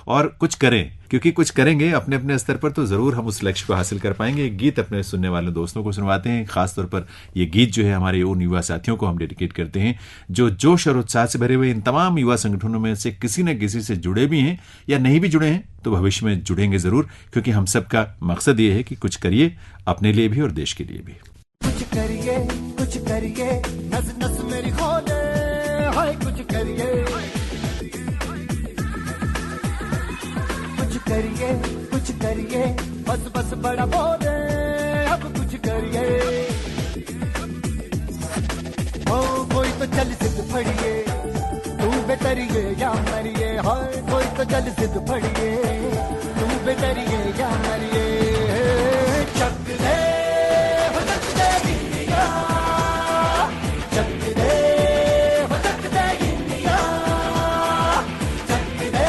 और कुछ करें, क्योंकि कुछ करेंगे अपने अपने स्तर पर तो जरूर हम उस लक्ष्य को हासिल कर पाएंगे। एक गीत अपने सुनने वाले दोस्तों को सुनवाते हैं, खासतौर पर ये गीत जो है हमारे उन युवा साथियों को हम डेडिकेट करते हैं जो जोश और उत्साह से भरे हुए इन तमाम युवा संगठनों में से किसी न किसी से जुड़े भी हैं या नहीं भी जुड़े हैं तो भविष्य में जुड़ेंगे जरूर, क्योंकि हम सबका मकसद ये है कि कुछ करिए अपने लिए भी और देश के लिए भी। कुछ करिए नस नस मेरी खोले, हाय कुछ करिए बस बस बड़ा बोले, अब कुछ करिए। ओ कोई तो चल सिद्ध फड़िए, तू बेतरिए या मरिए, हाय कोई तो चल सिद्ध फड़िए, तू बेतरिए या मरिए। चक दे हो चक दे इंडिया, चक दे हो चक दे इंडिया, चक दे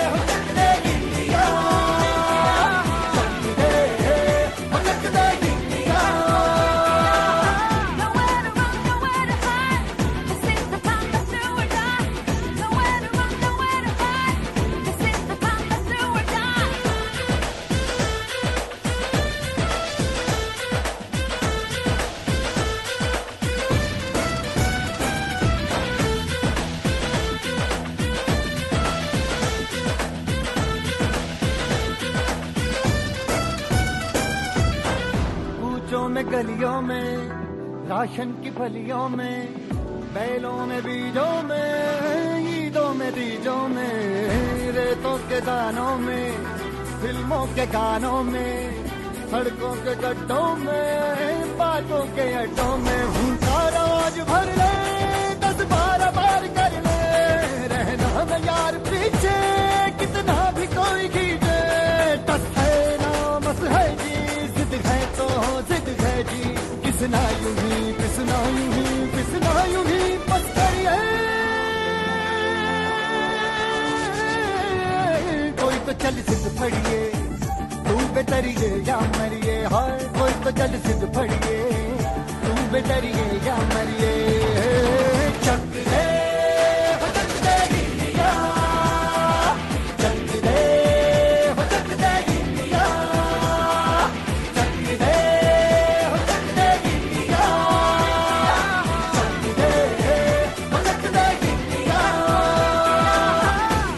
हो चक दे इंडिया, चक दे हो चक दे India. Nowhere to run, nowhere to hide. This is the time that's do or die. Nowhere to run, nowhere to hide. This is the time that's do or die. कूचों में गलियों में, ration की फलियों में, बैलों में बीजों में, ईदों में तीजों में, रेतों के दानों में, फिल्मों के गानों में, सड़कों के गड्ढों में, बातों के अड्डों में, भूखा रवाज भर ले, 10-12 बार कर ले, रहना न यार पीछे, कितना भी कोई खींचे, टस है ना मस है जी, जिद है तो जिद है जी, किसना यूं ही चल सिद्ध फड़िए, तू बेतरिए या मरिए, हाय कोई तो चल सिद्ध फड़िए, तू बेतरिए या मरिए। चक दे हो चक दे इंडिया, चक दे हो चक दे इंडिया, चक दे हो चक दे इंडिया, चक दे हो चक दे India.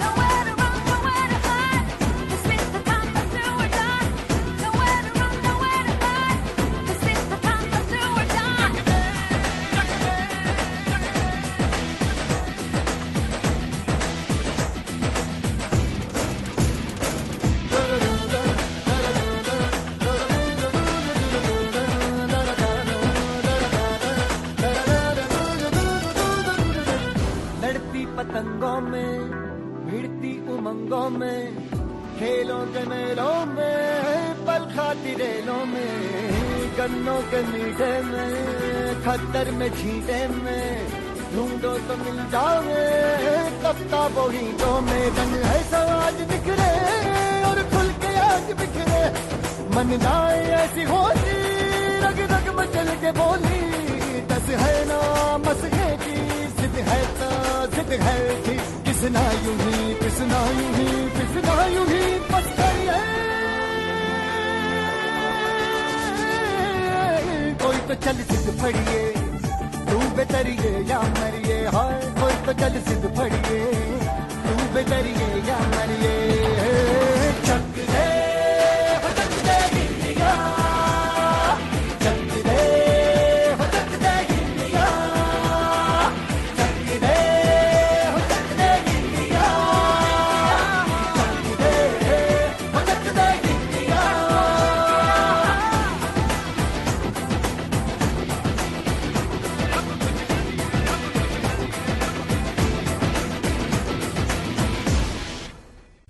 Nowhere to run, nowhere to hide. This is the time to do or die. Nowhere to run, nowhere to hide. This is the time to do or die. लड़ती पतंगों में, भिड़ती उमंगों में, खेलों के मेलों में, पल खाती रेलों में, गन्नों के मीठे में, खद्दर में छींटे में, ढूंढो तो मिल जाओगे, तफ्ता बोहीटों में। रंग है समाज बिखरे और खुल के आज बिखरे, मन जाए ऐसी होली, रग रग मचल के बोली, दस है ना मसके की, जिद है तो जिद है थी, किसना यूं ही पिसना यूं ही पिसना यूं ही बस गई है। कोई तो चल सिद्ध फड़िए, तू बेतरिए या मरिए, हाय कोई तो चल सिद्ध फड़िए, तू बेतरिए या मरिए। चक दे हो चक दे इंडिया, चक दे हो चक दे इंडिया, चक दे हो चक दे इंडिया, चक दे हो चक दे इंडिया।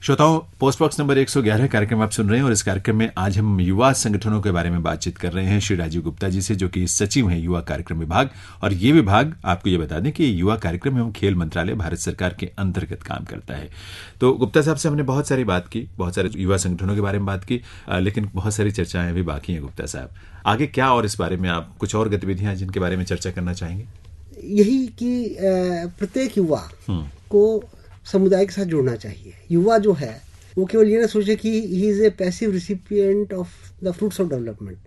श्रोताओं, पोस्ट बॉक्स नंबर 111 कार्यक्रम आप सुन रहे हैं और इस कार्यक्रम में आज हम युवा संगठनों के बारे में बातचीत कर रहे हैं श्री राजीव गुप्ता जी से, जो कि सचिव हैं युवा कार्यक्रम विभाग। और ये विभाग, आपको ये बता दें कि युवा कार्यक्रम एवं खेल मंत्रालय भारत सरकार के अंतर्गत काम करता है। तो गुप्ता साहब से हमने बहुत सारी बात की, बहुत सारे युवा संगठनों के बारे में बात की, लेकिन बहुत सारी चर्चाएं अभी बाकी हैं। गुप्ता साहब, आगे क्या और इस बारे में आप कुछ और गतिविधियां जिनके बारे में चर्चा करना चाहेंगे? यही कि प्रत्येक युवा को समुदाय के साथ जोड़ना चाहिए। युवा जो है वो केवल ये ना सोचे कि he is a passive recipient of the fruits of development,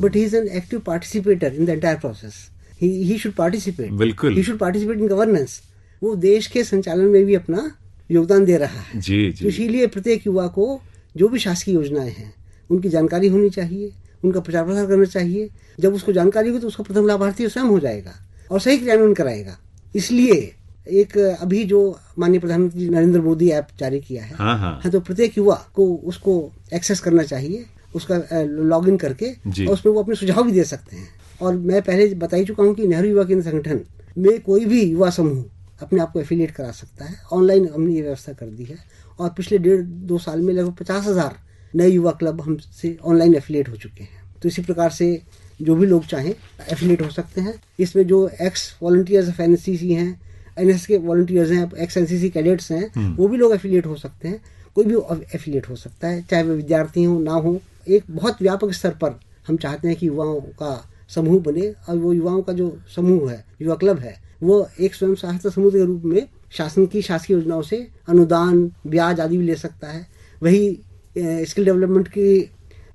but he is an active participator in the entire process. He should participate, बिल्कुल, he should participate in governance. वो देश के संचालन में भी अपना योगदान दे रहा है। जी जी। तो इसीलिए प्रत्येक युवा को जो भी शासकीय योजनाएं हैं उनकी जानकारी होनी चाहिए, उनका प्रचार प्रसार करना चाहिए। जब उसको जानकारी होगी तो उसका प्रथम लाभार्थी स्वयं हो जाएगा और सही क्रियान्वयन कराएगा। इसलिए एक अभी जो माननीय प्रधानमंत्री नरेंद्र मोदी ऐप जारी किया है, हाँ, तो प्रत्येक युवा को उसको एक्सेस करना चाहिए, उसका लॉगिन करके, और उसमें वो अपने सुझाव भी दे सकते हैं। और मैं पहले बता ही चुका हूँ कि नेहरू युवा केंद्र संगठन में कोई भी युवा समूह अपने आप को एफिलिएट करा सकता है। ऑनलाइन हमने ये व्यवस्था कर दी है और पिछले 1.5-2 साल में लगभग 50,000 नए युवा क्लब हमसे ऑनलाइन एफिलिएट हो चुके हैं। तो इसी प्रकार से जो भी लोग चाहें एफिलिएट हो सकते हैं। इसमें जो एक्स वॉलंटियर्स ऑफ एनसीसी हैं, एनएसएस के वॉलंटियर्स हैं, एक्स एनसीसी कैडेट्स हैं, वो भी लोग एफिलिएट हो सकते हैं। कोई भी एफिलिएट हो सकता है, चाहे वे विद्यार्थी हो ना हो। एक बहुत व्यापक स्तर पर हम चाहते हैं कि युवाओं का समूह बने, और वो युवाओं का जो समूह है, युवा क्लब है, वो एक स्वयं सहायता समूह के रूप में शासन की शासकीय योजनाओं से अनुदान, ब्याज आदि भी ले सकता है। वही स्किल डेवलपमेंट की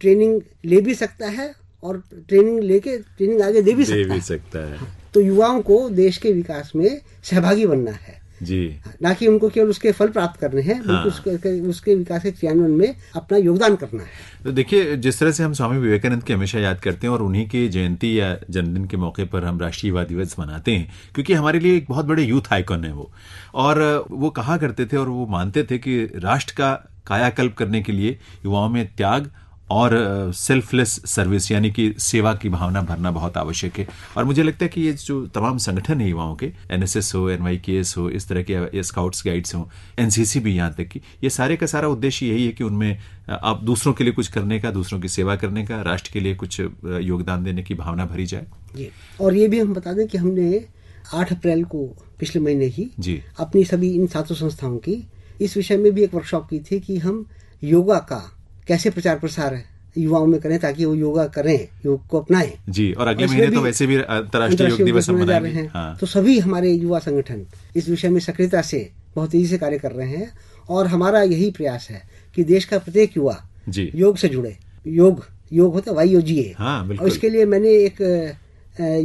ट्रेनिंग ले भी सकता है और ट्रेनिंग आगे दे भी सकता है। तो युवाओं को देश के विकास में सहभागी बनना है जी, ना कि उनको केवल उसके फल प्राप्त करने हैं, उसके विकास के क्रियान्वयन में अपना योगदान करना है। तो देखिए, जिस तरह से हम स्वामी विवेकानंद की हमेशा याद करते हैं और उन्हीं की जयंती या जन्मदिन के मौके पर हम राष्ट्रीय युवा दिवस मनाते हैं, क्योंकि हमारे लिए एक बहुत बड़े यूथ आइकॉन है वो। और वो कहा करते थे और वो मानते थे कि राष्ट्र का कायाकल्प करने के लिए युवाओं में त्याग और सेल्फलेस सर्विस यानी कि सेवा की भावना भरना बहुत आवश्यक है। और मुझे लगता है कि ये जो तमाम संगठन है युवाओं के, एनएसएस हो, NYKS हो, इस तरह के स्काउट्स गाइड्स हो, एनसीसी भी, यहाँ तक कि ये सारे का सारा उद्देश्य यही है कि उनमें आप दूसरों के लिए कुछ करने का, दूसरों की सेवा करने का, राष्ट्र के लिए कुछ योगदान देने की भावना भरी जाए जी। और ये भी हम बता दें कि हमने 8 अप्रैल को पिछले महीने ही जी अपनी सभी इन 700 संस्थाओं की इस विषय में भी एक वर्कशॉप की थी कि हम योगा का कैसे प्रचार प्रसार युवाओं में करें ताकि वो योगा करें, योग को अपनाएं। जी, और अगले महीने तो वैसे भी अंतर्राष्ट्रीय योग दिवस हम मनाएंगे। हैं। हाँ। तो सभी हमारे युवा संगठन इस विषय में सक्रियता से बहुत तेजी से कार्य कर रहे हैं और हमारा यही प्रयास है कि देश का प्रत्येक युवा योग से जुड़े। योग होता है YOGA। हाँ, और इसके लिए मैंने एक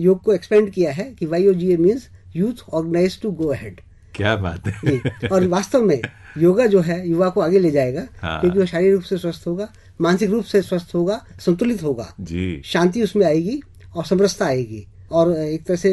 योग को एक्सपेंड किया है कि YOGA means youth organize to go ahead. क्या बात है। और वास्तव में योगा जो है युवा को आगे ले जाएगा। हाँ। क्योंकि वो शारीरिक रूप से स्वस्थ होगा, मानसिक रूप से स्वस्थ होगा, संतुलित होगा जी। शांति उसमें आएगी और समरसता आएगी और एक तरह से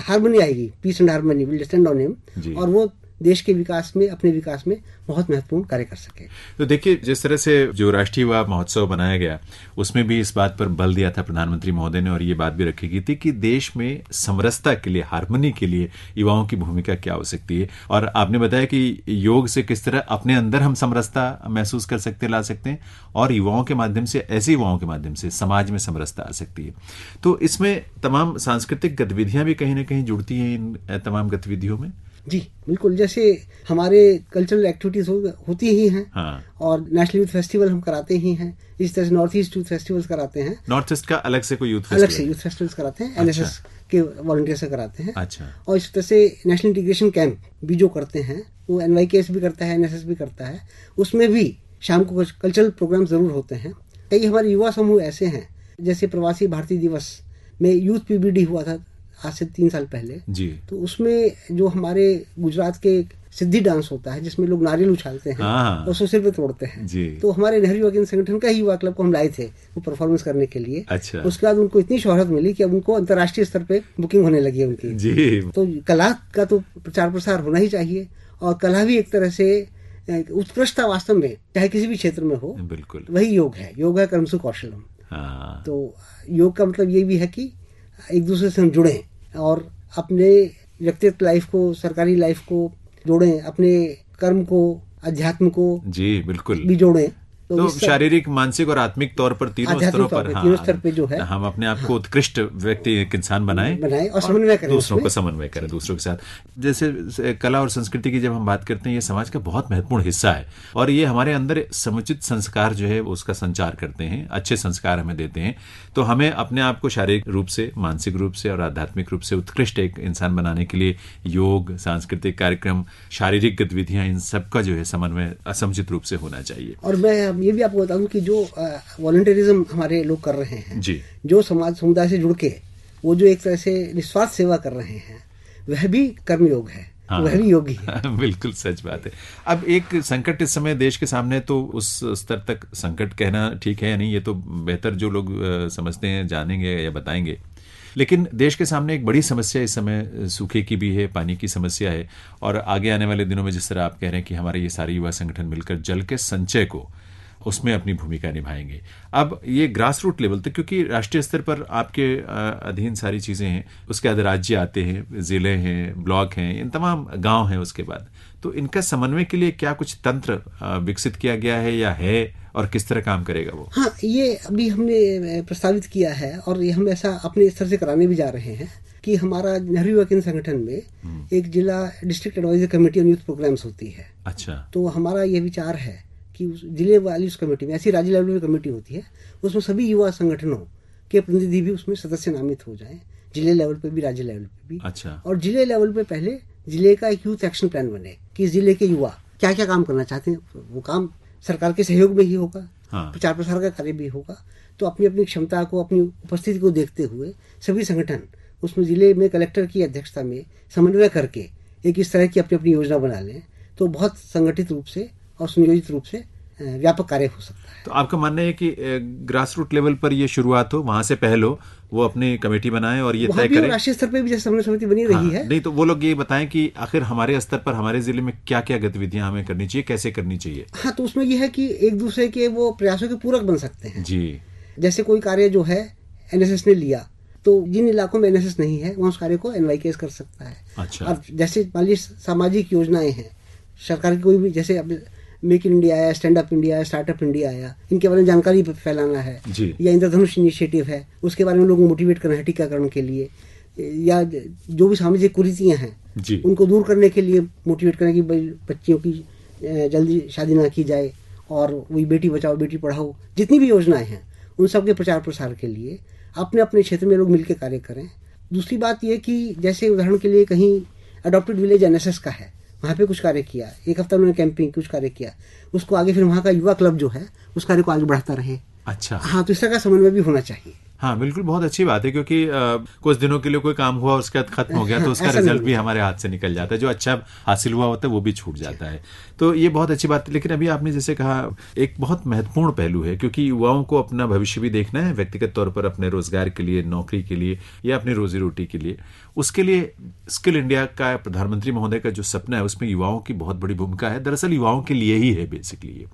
हार्मनी आएगी, peace and harmony will distend on him, और वो देश के विकास में, अपने विकास में बहुत महत्वपूर्ण कार्य कर सके। तो देखिए, जिस तरह से जो राष्ट्रीय युवा महोत्सव बनाया गया उसमें भी इस बात पर बल दिया था प्रधानमंत्री महोदय ने, और ये बात भी रखी गई थी कि देश में समरसता के लिए, हार्मनी के लिए युवाओं की भूमिका क्या हो सकती है। और आपने बताया कि योग से किस तरह अपने अंदर हम समरसता महसूस कर सकते, ला सकते हैं, और युवाओं के माध्यम से, ऐसे युवाओं के माध्यम से समाज में समरसता आ सकती है। तो इसमें तमाम सांस्कृतिक गतिविधियां भी कहीं ना कहीं जुड़ती हैं इन तमाम गतिविधियों में। जी बिल्कुल, जैसे हमारे कल्चरल एक्टिविटीज होती ही हैं। हाँ। और नेशनल यूथ फेस्टिवल हम कराते ही हैं। इस तरह से नॉर्थ ईस्ट यूथ फेस्टिवल्स कराते हैं। नॉर्थ ईस्ट का अलग से कोई यूथ फेस्टिवल? अलग से यूथ फेस्टिवल्स कराते हैं। अच्छा। NSS के वॉलंटियर से कराते हैं। अच्छा। और इस तरह से नेशनल इंटीग्रेशन कैंप भी जो करते हैं वो NYKS भी करता है, NSS भी करता है। उसमें भी शाम को कल्चरल प्रोग्राम जरूर होते हैं। कई हमारे युवा समूह ऐसे हैं, जैसे प्रवासी भारतीय दिवस में यूथ PBD हुआ था आज से 3 साल पहले जी। तो उसमें जो हमारे गुजरात के सिद्धि डांस होता है जिसमें लोग नारियल उछालते हैं और 100 सिर पे तोड़ते हैं जी। तो हमारे नेहरू युवा केंद्र संगठन का ही युवा क्लब को हम लाए थे वो परफॉर्मेंस करने के लिए। अच्छा। उसके बाद उनको इतनी शोहरत मिली कि अब उनको अंतर्राष्ट्रीय स्तर पे बुकिंग होने लगी है उनकी जी। तो कला का तो प्रचार प्रसार होना ही चाहिए, और कला भी एक तरह से उत्कृष्टता वास्तव में चाहे किसी भी क्षेत्र में हो, बिल्कुल वही योग है। योग है कर्मसु कौशलम। तो योग का मतलब ये भी है कि एक दूसरे से हम जुड़ें और अपने व्यक्तिगत लाइफ को, सरकारी लाइफ को जोड़ें, अपने कर्म को, अध्यात्म को जी बिल्कुल भी जोड़ें। तो शारीरिक, मानसिक और आत्मिक तौर पर तीनों स्तरों पर, तीनों स्तर पे जो है हम अपने आप को उत्कृष्ट व्यक्ति, एक इंसान बनाएं और समन्वय करें, दूसरों को समन्वय करें दूसरों के साथ। जैसे कला और संस्कृति की जब हम बात करते हैं, ये समाज का बहुत महत्वपूर्ण हिस्सा है और ये हमारे अंदर समुचित संस्कार जो है उसका संचार करते हैं, अच्छे संस्कार हमें देते हैं। तो हमें अपने आप को शारीरिक रूप से, मानसिक रूप से और आध्यात्मिक रूप से उत्कृष्ट एक इंसान बनाने के लिए योग, सांस्कृतिक कार्यक्रम, शारीरिक गतिविधियां, इन सबका जो है समन्वय समुचित रूप से होना चाहिए। और मैं ये भी आपको बताऊं कि जो वॉलंटियरिज्म हमारे लोग कर रहे हैं जी, जो समाज समुदाय से जुड़ के वो जो एक तरह से निस्वार्थ सेवा कर रहे हैं, वह भी कर्मयोग है। हाँ, वह भी योगी है। बिल्कुल सच बात है। अब एक संकट इस समय देश के सामने, तो उस स्तर तक संकट कहना ठीक है या नहीं, ये तो बेहतर जो लोग समझते हैं जानेंगे या बताएंगे। लेकिन देश के सामने एक बड़ी समस्या इस समय सूखे की भी है, पानी की समस्या है, और आगे आने वाले दिनों में जिस तरह आप कह रहे हैं कि हमारे ये सारे युवा संगठन मिलकर जल के संचय को, उसमें अपनी भूमिका निभाएंगे। अब ये ग्रास रूट लेवल तक, क्योंकि राष्ट्रीय स्तर पर आपके अधीन सारी चीज़ें हैं, उसके बाद राज्य आते हैं, जिले हैं, ब्लॉक हैं, इन तमाम गांव हैं उसके बाद, तो इनका समन्वय के लिए क्या कुछ तंत्र विकसित किया गया है या है, और किस तरह काम करेगा वो? हाँ, ये अभी हमने प्रस्तावित किया है और ये हम ऐसा अपने स्तर से कराने भी जा रहे हैं कि हमारा नेहरू युवा केंद्र संगठन में एक जिला district advisory committee on youth programs होती है। अच्छा। तो हमारा ये विचार है कि जिले वाली उस कमेटी में, ऐसी राज्य लेवल में कमेटी होती है, उसमें सभी युवा संगठनों के प्रतिनिधि भी उसमें सदस्य नामित हो जाएं, जिले लेवल पे भी, राज्य लेवल पे भी। अच्छा। और जिले लेवल पे पहले जिले का एक यूथ एक्शन प्लान बने कि जिले के युवा क्या क्या काम करना चाहते हैं, वो काम सरकार के सहयोग में ही होगा। हाँ। प्रचार प्रसार का कार्य भी होगा। तो अपनी अपनी क्षमता को, अपनी उपस्थिति को देखते हुए सभी संगठन उसमें जिले में कलेक्टर की अध्यक्षता में समन्वय करके एक इस तरह की अपनी अपनी योजना बना लें, तो बहुत संगठित रूप से और सुनियोजित रूप से व्यापक कार्य हो सकता है। तो आपका मानना है कि ग्रास रूट लेवल पर ये शुरुआत हो, वहां से पहल हो, वो अपनी कमेटी बनाएं और ये तय करें। राष्ट्रीय स्तर पर भी जैसे समन्वय समिति बनी रही है, नहीं तो वो लोग ये बताएं कि आखिर हमारे स्तर पर, हमारे जिले में क्या क्या गतिविधियां हमें करनी चाहिए, कैसे करनी चाहिए। हाँ, तो उसमें यह है कि एक दूसरे के वो प्रयासों के पूरक बन सकते हैं जी। जैसे कोई कार्य जो है NSS ने लिया, तो जिन इलाकों में NSS नहीं है वहाँ उस कार्य को NYKS कर सकता है। अच्छा। और जैसे मान लीजिए सामाजिक योजनाएं हैं सरकार की, कोई भी, जैसे मेक इन इंडिया आया, स्टैंड अप इंडिया आया, स्टार्टअप इंडिया आया, इनके बारे में जानकारी फैलाना है, या इंद्रधनुष इनिशिएटिव है, उसके बारे में लोगों को मोटिवेट करना है टीकाकरण के लिए, या जो भी सामाजिक कुरीतियां हैं उनको दूर करने के लिए मोटिवेट करना कि बच्चियों की जल्दी शादी ना की जाए और वही बेटी बचाओ बेटी पढ़ाओ जितनी भी योजनाएं हैं उन सब के प्रचार प्रसार के लिए अपने अपने क्षेत्र में लोग मिलकर कार्य करें। दूसरी बात यह कि जैसे उदाहरण के लिए कहीं अडॉप्टेड विलेज एनएसएस का है, वहाँ पे कुछ कार्य किया, एक हफ्ता उन्होंने कैंपिंग कुछ कार्य किया, उसको आगे फिर वहाँ का युवा क्लब जो है उस कार्य को आगे बढ़ाता रहे। अच्छा, हाँ, तो इस तरह का समन्वय भी होना चाहिए। हाँ बिल्कुल, बहुत अच्छी बात है, क्योंकि कुछ दिनों के लिए कोई काम हुआ उसके बाद खत्म हो गया तो उसका रिजल्ट भी हमारे हाथ से निकल जाता है, जो अच्छा हासिल हुआ होता है वो भी छूट जाता है। तो ये बहुत अच्छी बात है। लेकिन अभी आपने जैसे कहा एक बहुत महत्वपूर्ण पहलू है, क्योंकि युवाओं को अपना भविष्य भी देखना है, व्यक्तिगत तौर पर अपने रोजगार के लिए, नौकरी के लिए या अपनी रोजी रोटी के लिए। उसके लिए स्किल इंडिया का प्रधानमंत्री महोदय का जो सपना है उसमें युवाओं की बहुत बड़ी भूमिका है। दरअसल युवाओं के लिए ही है बेसिकली ये।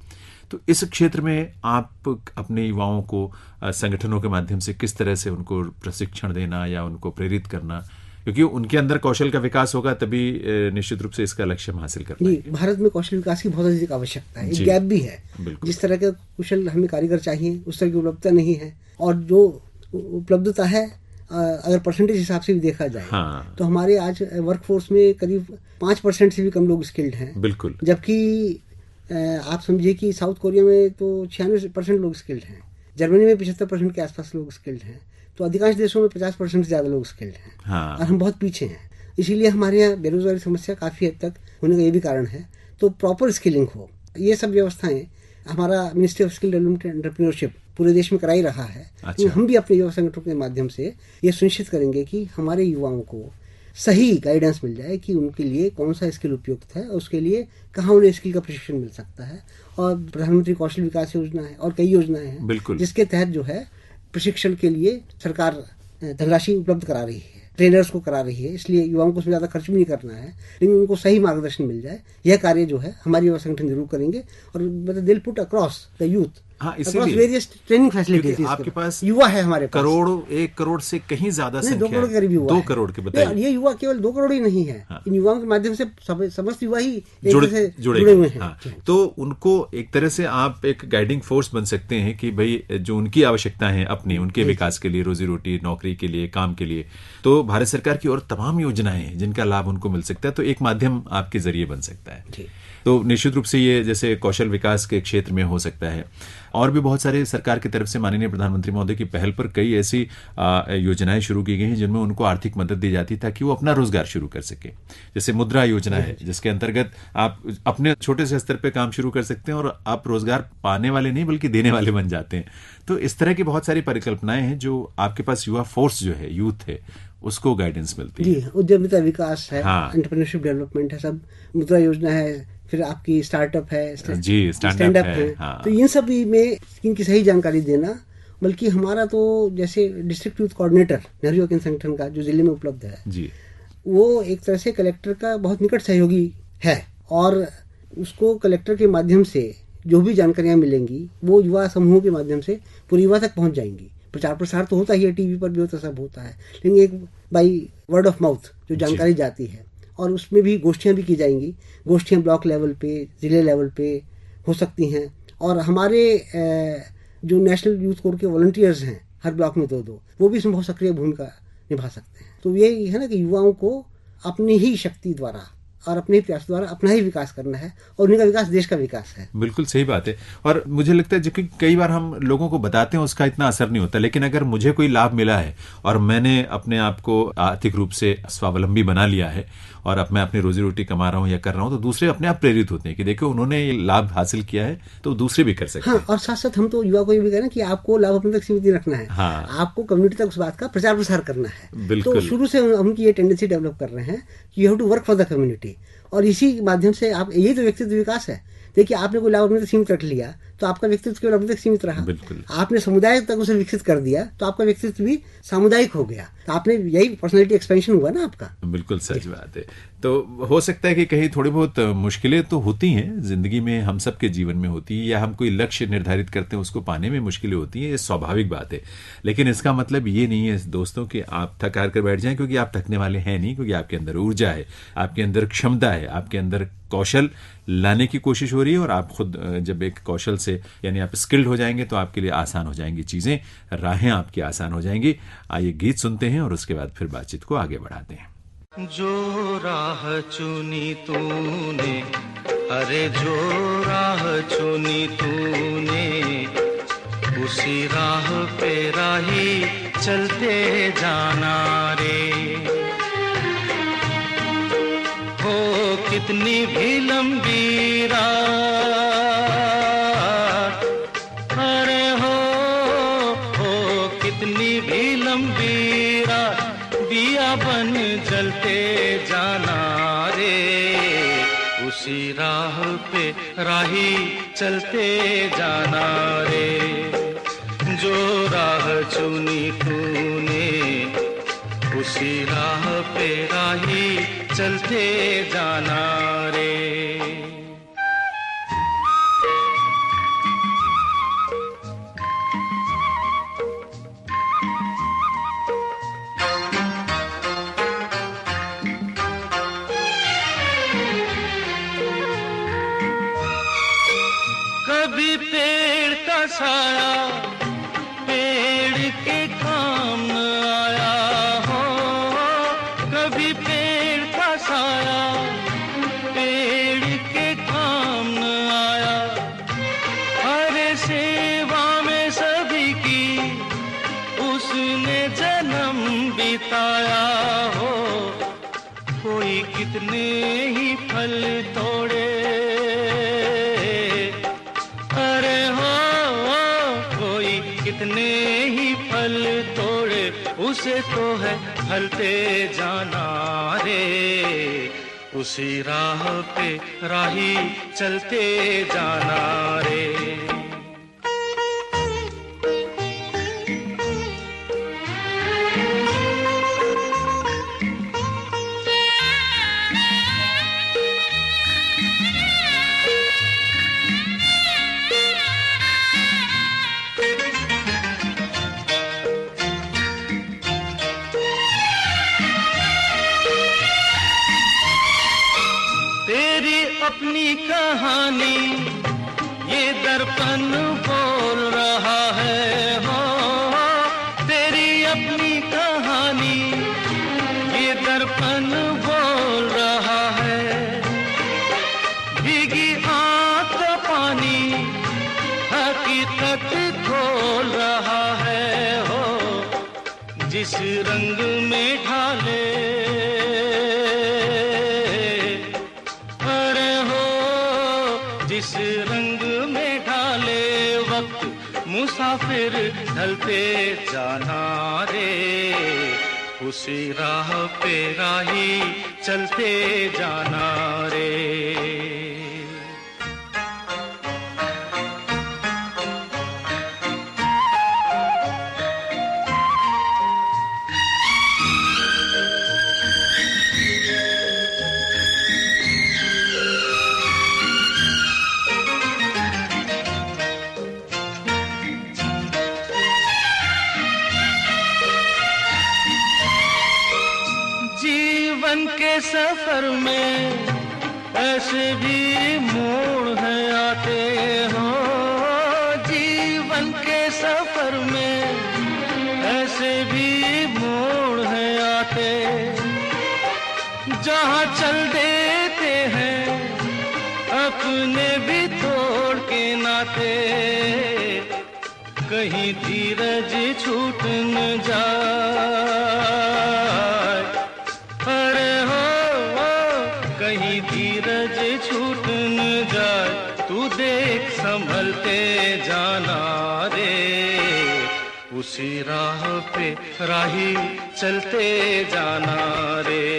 तो इस क्षेत्र में आप अपने युवाओं को संगठनों के माध्यम से किस तरह से उनको प्रशिक्षण देना या उनको प्रेरित करना, क्योंकि उनके अंदर कौशल का विकास होगा तभी निश्चित रूप से इसका लक्ष्य हम हासिल कर पाएंगे। भारत में कौशल विकास की बहुत अधिक आवश्यकता है, एक गैप भी है। जिस तरह के कुशल हमें कारीगर चाहिए उस तरह की उपलब्धता नहीं है, और जो उपलब्धता है अगर परसेंटेज हिसाब से भी देखा जाए तो हमारे आज वर्कफोर्स में करीब 5% से भी कम लोग स्किल्ड हैं। बिल्कुल, जबकि आप समझिए कि साउथ कोरिया में तो 96% लोग स्किल्ड हैं, जर्मनी में 75% के आसपास लोग स्किल्ड हैं, तो अधिकांश देशों में 50% से ज़्यादा लोग स्किल्ड हैं। और हम बहुत पीछे हैं, इसीलिए हमारे यहाँ बेरोजगारी समस्या काफ़ी हद तक होने का ये भी कारण है। तो प्रॉपर स्किलिंग हो, ये सब व्यवस्थाएं हमारा ministry of skill development and entrepreneurship पूरे देश में कराई रहा है। अच्छा। हम भी अपने युवा संगठनों के माध्यम से ये सुनिश्चित करेंगे कि हमारे युवाओं को सही गाइडेंस मिल जाए कि उनके लिए कौन सा स्किल उपयुक्त है, उसके लिए कहाँ उन्हें स्किल का प्रशिक्षण मिल सकता है। और प्रधानमंत्री कौशल विकास योजना है और कई योजनाएं हैं जिसके तहत जो है प्रशिक्षण के लिए सरकार धनराशि उपलब्ध करा रही है, ट्रेनर्स को करा रही है, इसलिए युवाओं को उसमें ज़्यादा खर्च भी नहीं करना है, लेकिन उनको सही मार्गदर्शन मिल जाए। यह कार्य जो है हमारे युवा संगठन जरूर करेंगे और मतलब दिल पुट अक्रॉस द यूथ। हाँ, इसीलिए वेरियस ट्रेनिंग फैसिलिटीज आपके पास युवा है हमारे पास। 1 करोड़ से कहीं ज्यादा संख्या, 2 करोड़ के करीब युवा, 2 करोड़ के बताइए। ये युवा केवल 2 करोड़ ही नहीं है। हाँ। इन युवाओं के माध्यम से समस्त युवा ही जुड़े हुए हैं। हाँ। तो उनको एक तरह से आप एक गाइडिंग फोर्स बन सकते हैं कि भाई जो उनकी आवश्यकता है अपनी, उनके विकास के लिए, रोजी रोटी, नौकरी के लिए, काम के लिए, तो भारत सरकार की और तमाम योजनाएं हैं जिनका लाभ उनको मिल सकता है। तो एक माध्यम आपके जरिए बन सकता है। तो निश्चित रूप से ये जैसे कौशल विकास के क्षेत्र में हो सकता है। और भी बहुत सारे सरकार की तरफ से माननीय प्रधानमंत्री महोदय की पहल पर कई ऐसी योजनाएं शुरू की गई हैं जिनमें उनको आर्थिक मदद दी जाती है ताकि वो अपना रोजगार शुरू कर सके। जैसे मुद्रा योजना है जिसके अंतर्गत आप अपने छोटे से स्तर पे काम शुरू कर सकते हैं और आप रोजगार पाने वाले नहीं बल्कि देने वाले बन जाते हैं। तो इस तरह की बहुत सारी परिकल्पनाएं हैं जो आपके पास युवा फोर्स जो है, यूथ है, उसको गाइडेंस मिलती है। उद्यमिता विकास है, एंटरप्रेन्योरशिप डेवलपमेंट है, सब मुद्रा योजना है, फिर आपकी स्टार्टअप है, स्टैंड अप है। हाँ। तो इन सब में इनकी सही जानकारी देना, बल्कि हमारा तो जैसे डिस्ट्रिक्ट यूथ कोऑर्डिनेटर नेहरू युवा केंद्र संगठन का जो जिले में उपलब्ध है जी, वो एक तरह से कलेक्टर का बहुत निकट सहयोगी है और उसको कलेक्टर के माध्यम से जो भी जानकारियां मिलेंगी वो युवा समूहों के माध्यम से पूरी युवा तक पहुंच जाएंगी। प्रचार प्रसार तो होता ही है, टीवी पर भी होता, सब होता है, लेकिन एक बाई वर्ड ऑफ माउथ जो जानकारी जाती है, और उसमें भी गोष्ठियां भी की जाएंगी। गोष्ठियां ब्लॉक लेवल पे, जिले लेवल पे हो सकती हैं। और हमारे जो नेशनल यूथ कोर के वॉलंटियर्स हैं हर ब्लॉक में 2-2, वो भी इसमें बहुत सक्रिय भूमिका निभा सकते हैं। तो यही है ना कि युवाओं को अपनी ही शक्ति द्वारा और अपने ही प्रयास द्वारा अपना ही विकास करना है, और उनका विकास देश का विकास है। बिल्कुल सही बात है। और मुझे लगता है कि कई बार हम लोगों को बताते हैं उसका इतना असर नहीं होता, लेकिन अगर मुझे कोई लाभ मिला है और मैंने अपने आप को आर्थिक रूप से स्वावलंबी बना लिया है और अब मैं अपनी रोजी रोटी कमा रहा हूँ या कर रहा हूँ, तो दूसरे अपने आप प्रेरित होते हैं कि देखो उन्होंने ये लाभ हासिल किया है तो दूसरे भी कर सकते हैं। हाँ, और साथ साथ हम तो युवा को ये भी कह रहे हैं कि आपको लाभ अपने तक सीमित नहीं रखना है। हाँ। आपको कम्युनिटी तक उस बात का प्रचार प्रसार करना है। तो शुरू से उनकी ये टेंडेंसी डेवलप कर रहे हैं कि you have to work for the community, और इसी माध्यम से आप, यही तो व्यक्तित्व विकास है। देखिए, आपने कोई लाभ अपने तक सीमित रख लिया तो आपका व्यक्तित्व केवल अपने तक सीमित रहा। आपने समुदाय तक उसे विकसित कर दिया तो आपका व्यक्तित्व भी सामुदायिक हो गया। तो आपने, यही पर्सनैलिटी एक्सपेंशन हुआ ना आपका। बिल्कुल सच बात है। तो हो सकता है कि कहीं थोड़ी बहुत मुश्किलें तो होती हैं जिंदगी में, हम सब के जीवन में होती है, या हम कोई लक्ष्य निर्धारित करते हैं उसको पाने में मुश्किलें होती हैं, ये स्वाभाविक बात है। लेकिन इसका मतलब ये नहीं है दोस्तों कि आप थक हार कर बैठ जाएं, क्योंकि आप थकने वाले हैं नहीं, क्योंकि आपके अंदर ऊर्जा है, आपके अंदर क्षमता है, आपके अंदर कौशल लाने की कोशिश हो रही है। और आप खुद जब एक कौशल से, यानी आप स्किल्ड हो जाएंगे तो आपके लिए आसान हो जाएंगी चीजें, राहें आपकी आसान हो जाएंगी। आइए गीत सुनते हैं और उसके बाद फिर बातचीत को आगे बढ़ाते हैं। जो राह चुनी तूने, अरे जो राह चुनी तूने उसी राह पे राही चलते जाना रे। हो कितनी भी लंबी रात, अरे हो कितनी भी लंबी रात, दिया बन जलते जाना रे। उसी राह पे राही चलते जाना रे। जो राह चुनी तूने उसी राह पे राही चलते जाना रे। कभी पेड़ का साया पेड़ के काम न आया हो, कभी पेड़ का साया पेड़ के काम न आया। हरे सेवा में सभी की उसने जन्म बिताया हो। कोई कितने ही फल तोड़े, कितने ही फल तोड़े, उसे तो है फलते जाना रे। उसी राह पे राही चलते जाना रे। अपनी कहानी ये दर्पण बोल रहा है हो, तेरी अपनी कहानी ये दर्पण बोल रहा है। भीगी आंख का पानी हकीकत खोल रहा है हो। जिस रंग में ढाले जिस रंग में ढाले वक्त मुसाफिर ढलते जाना रे। उसी राह पे राही चलते जाना रे। के सफर में ऐसे भी मोड़ है आते हो। जीवन के सफर में ऐसे भी मोड़ है आते, जहाँ चल देते हैं अपने भी तोड़ के नाते। कहीं धीरज छूट न जाए, अरे हो कहीं धीरज छूट न जाए। तू देख संभलते जाना रे। उसी राह पे राही चलते जाना रे।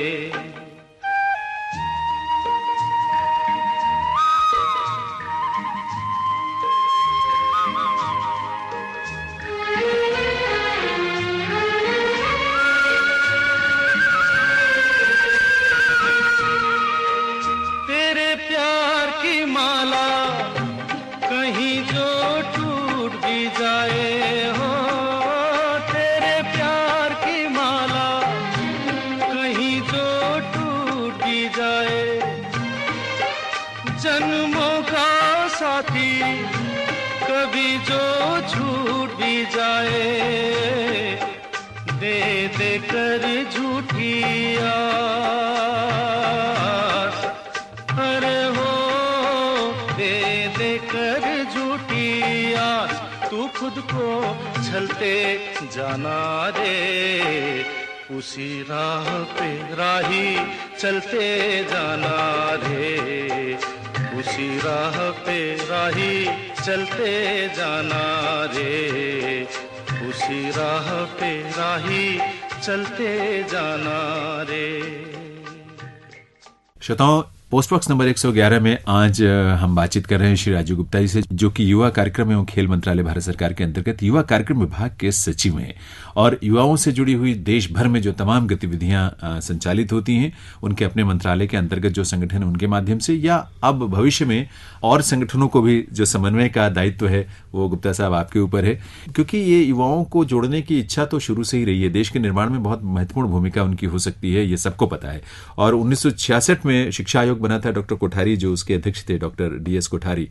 प्यार की माला कहीं जो टूट भी जाए हो, तेरे प्यार की माला कहीं जो टूट भी जाए। जन्मों का साथी कभी जो छूट भी जाए, दे दे कर झूठी आस, अरे हो दे देकर झूठी आस, तू खुद को छलते जाना रे, उसी राह पे राही चलते जाना रे, उसी राह पे राही चलते जाना रे, उसी राह पे राही चलते जाना रे। श्रोताओं, पोस्ट बॉक्स नंबर 111 में आज हम बातचीत कर रहे हैं श्री राजू गुप्ता जी से, जो कि युवा कार्यक्रम एवं खेल मंत्रालय भारत सरकार के अंतर्गत युवा कार्यक्रम विभाग के सचिव हैं और युवाओं से जुड़ी हुई देश भर में जो तमाम गतिविधियां संचालित होती हैं उनके अपने मंत्रालय के अंतर्गत जो संगठन है उनके माध्यम से, या अब भविष्य में और संगठनों को भी जो समन्वय का दायित्व है वो गुप्ता साहब आपके ऊपर है, क्योंकि ये युवाओं को जोड़ने की इच्छा तो शुरू से ही रही है। देश के निर्माण में बहुत महत्वपूर्ण भूमिका उनकी हो सकती है, ये सबको पता है। और 1966 में शिक्षा आयोग बना था, डॉक्टर कोठारी जो उसके अध्यक्ष थे, डॉक्टर DS कोठारी,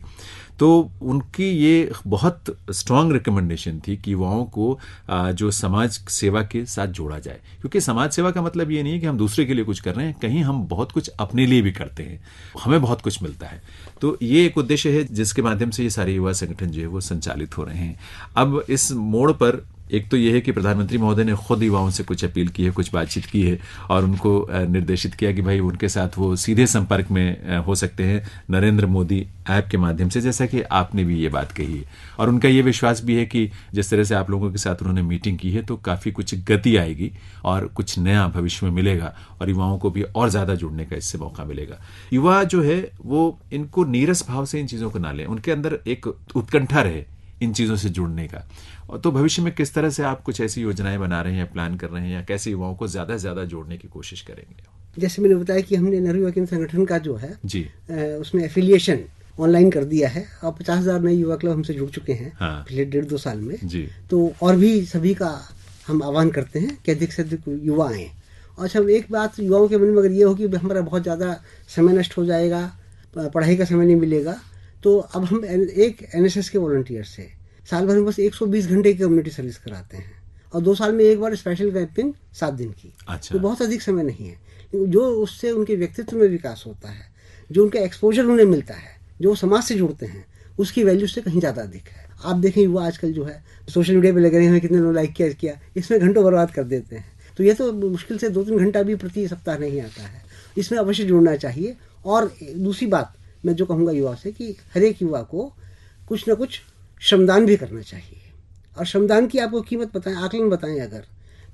तो उनकी ये बहुत स्ट्रांग रिकमेंडेशन थी कि युवाओं को जो समाज सेवा के साथ जोड़ा जाए, क्योंकि समाज सेवा का मतलब ये नहीं है कि हम दूसरे के लिए कुछ कर रहे हैं, कहीं हम बहुत कुछ अपने लिए भी करते हैं, हमें बहुत कुछ मिलता है। तो ये एक उद्देश्य है जिसके माध्यम से ये सारे युवा संगठन जो है वो संचालित हो रहे हैं। अब इस मोड़ पर एक तो यह है कि प्रधानमंत्री महोदय ने खुद युवाओं से कुछ अपील की है, कुछ बातचीत की है और उनको निर्देशित किया कि भाई उनके साथ वो सीधे संपर्क में हो सकते हैं नरेंद्र मोदी ऐप के माध्यम से, जैसा कि आपने भी ये बात कही है। और उनका ये विश्वास भी है कि जिस तरह से आप लोगों के साथ उन्होंने मीटिंग की है तो काफ़ी कुछ गति आएगी और कुछ नया भविष्य में मिलेगा और युवाओं को भी और ज़्यादा जुड़ने का इससे मौका मिलेगा। युवा जो है वो इनको नीरस भाव से इन चीज़ों को ना लें, उनके अंदर एक उत्कंठा रहे इन चीज़ों से जुड़ने का। तो भविष्य में किस तरह से आप कुछ ऐसी योजनाएं बना रहे हैं या प्लान कर रहे हैं, या कैसे युवाओं को ज़्यादा से ज़्यादा जोड़ने की कोशिश करेंगे? जैसे मैंने बताया कि हमने नेहरू युवा केंद्र संगठन का जो है जी उसमें एफिलिएशन ऑनलाइन कर दिया है और 50,000 नए युवा क्लब हमसे जुड़ चुके हैं पिछले 1.5-2 साल में जी। तो और भी सभी का हम आह्वान करते हैं कि अधिक से अधिक युवा आएँ। और अच्छा, एक बात युवाओं के मन में अगर ये हो कि हमारा बहुत ज़्यादा समय नष्ट हो जाएगा, पढ़ाई का समय नहीं मिलेगा, तो अब हम एक NSS के वॉलंटियर से साल भर में बस 120 घंटे की कम्युनिटी सर्विस कराते हैं और 2 साल में एक बार स्पेशल कैंपिंग 7 दिन की। अच्छा। तो बहुत अधिक समय नहीं है, जो उससे उनके व्यक्तित्व में विकास होता है, जो उनका एक्सपोजर उन्हें मिलता है, जो समाज से जुड़ते हैं, उसकी वैल्यू से कहीं ज़्यादा अधिक है। आप देखें युवा आजकल जो है सोशल मीडिया पे लगे रहे हैं, कितने लोग लाइक किया, इसमें घंटों बर्बाद कर देते हैं। तो ये तो मुश्किल से 2-3 घंटा भी प्रति सप्ताह नहीं आता है, इसमें अवश्य जुड़ना चाहिए। और दूसरी बात मैं जो कहूँगा युवा से कि हर एक युवा को कुछ ना कुछ श्रमदान भी करना चाहिए। और श्रमदान की आपको कीमत बताएं, आकलन बताएं अगर,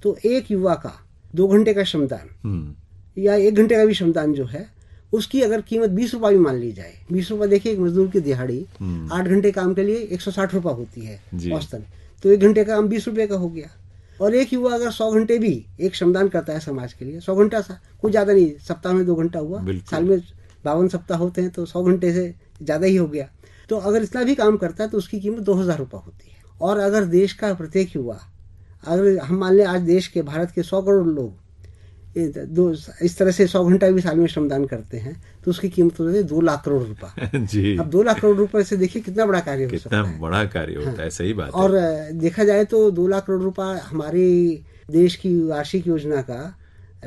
तो एक युवा का 2 घंटे का श्रमदान या 1 घंटे का भी श्रमदान जो है उसकी अगर कीमत 20 रुपये भी मान ली जाए, 20 रुपये देखिए एक मजदूर की दिहाड़ी 8 घंटे काम के लिए 160 रुपये होती है औसतन, तो 1 घंटे का काम 20 रुपये का हो गया। और एक युवा अगर 100 घंटे भी एक श्रमदान करता है समाज के लिए, 100 घंटा कुछ ज़्यादा नहीं, सप्ताह में 2 घंटा हुआ, साल में 52 सप्ताह होते हैं तो 100 घंटे से ज़्यादा ही हो गया। तो अगर इतना भी काम करता है तो उसकी कीमत 2,000 रुपये होती है। और अगर देश का प्रत्येक युवा, अगर हम मान लें आज देश के भारत के 100 करोड़ लोग इस तरह से 100 घंटा भी साल में श्रमदान करते हैं तो उसकी कीमत होती है 2 लाख करोड़ रुपए जी। अब 2 लाख करोड़ रुपए से देखिए कितना बड़ा कार्य हो सकता है, कितना बड़ा कार्य होता है। सही बात। और देखा जाए तो 2 लाख करोड़ रुपए हमारे देश की वार्षिक योजना का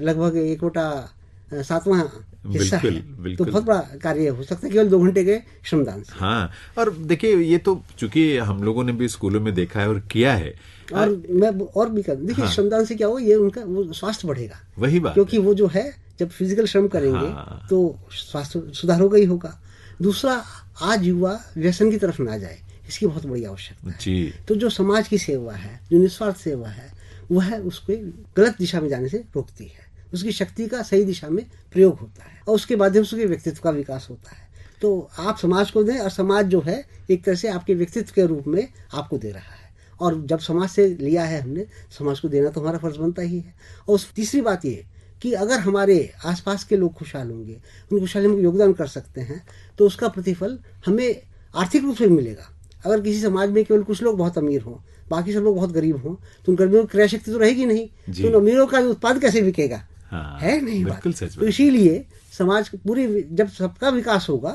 लगभग 1/7वां हिस्सा है। तो बहुत बड़ा कार्य हो सकता है केवल 2 घंटे के श्रमदान से। हाँ, और देखिए ये तो चूंकि हम लोगों ने भी स्कूलों में देखा है और किया है, और मैं और भी कर देखिए श्रमदान से क्या होगा, ये उनका वो स्वास्थ्य बढ़ेगा। वही बात, क्योंकि वो जो है जब फिजिकल श्रम करेंगे तो स्वास्थ्य सुधार होगा ही होगा। दूसरा, आज युवा व्यसन की तरफ ना जाए, इसकी बहुत बड़ी आवश्यकता है जी। तो जो समाज की सेवा है, जो निस्वार्थ सेवा है, वह उसको गलत दिशा में जाने से रोकती है, उसकी शक्ति का सही दिशा में प्रयोग होता है और उसके माध्यम से उसके व्यक्तित्व का विकास होता है। तो आप समाज को दें और समाज जो है एक तरह से आपके व्यक्तित्व के रूप में आपको दे रहा है, और जब समाज से लिया है हमने, समाज को देना तो हमारा फर्ज बनता ही है। और तीसरी बात ये कि अगर हमारे आसपास के लोग खुशहाल होंगे, उन खुशहाली में योगदान कर सकते हैं, तो उसका प्रतिफल हमें आर्थिक रूप से मिलेगा। अगर किसी समाज में केवल कुछ लोग बहुत अमीर हों, बाकी सब लोग बहुत गरीब हों, तो उन गरीबों की क्रय शक्ति तो रहेगी नहीं, तो उन अमीरों का उत्पाद कैसे बिकेगा? है नहीं बात। तो इसीलिए समाज पूरी, जब सबका विकास होगा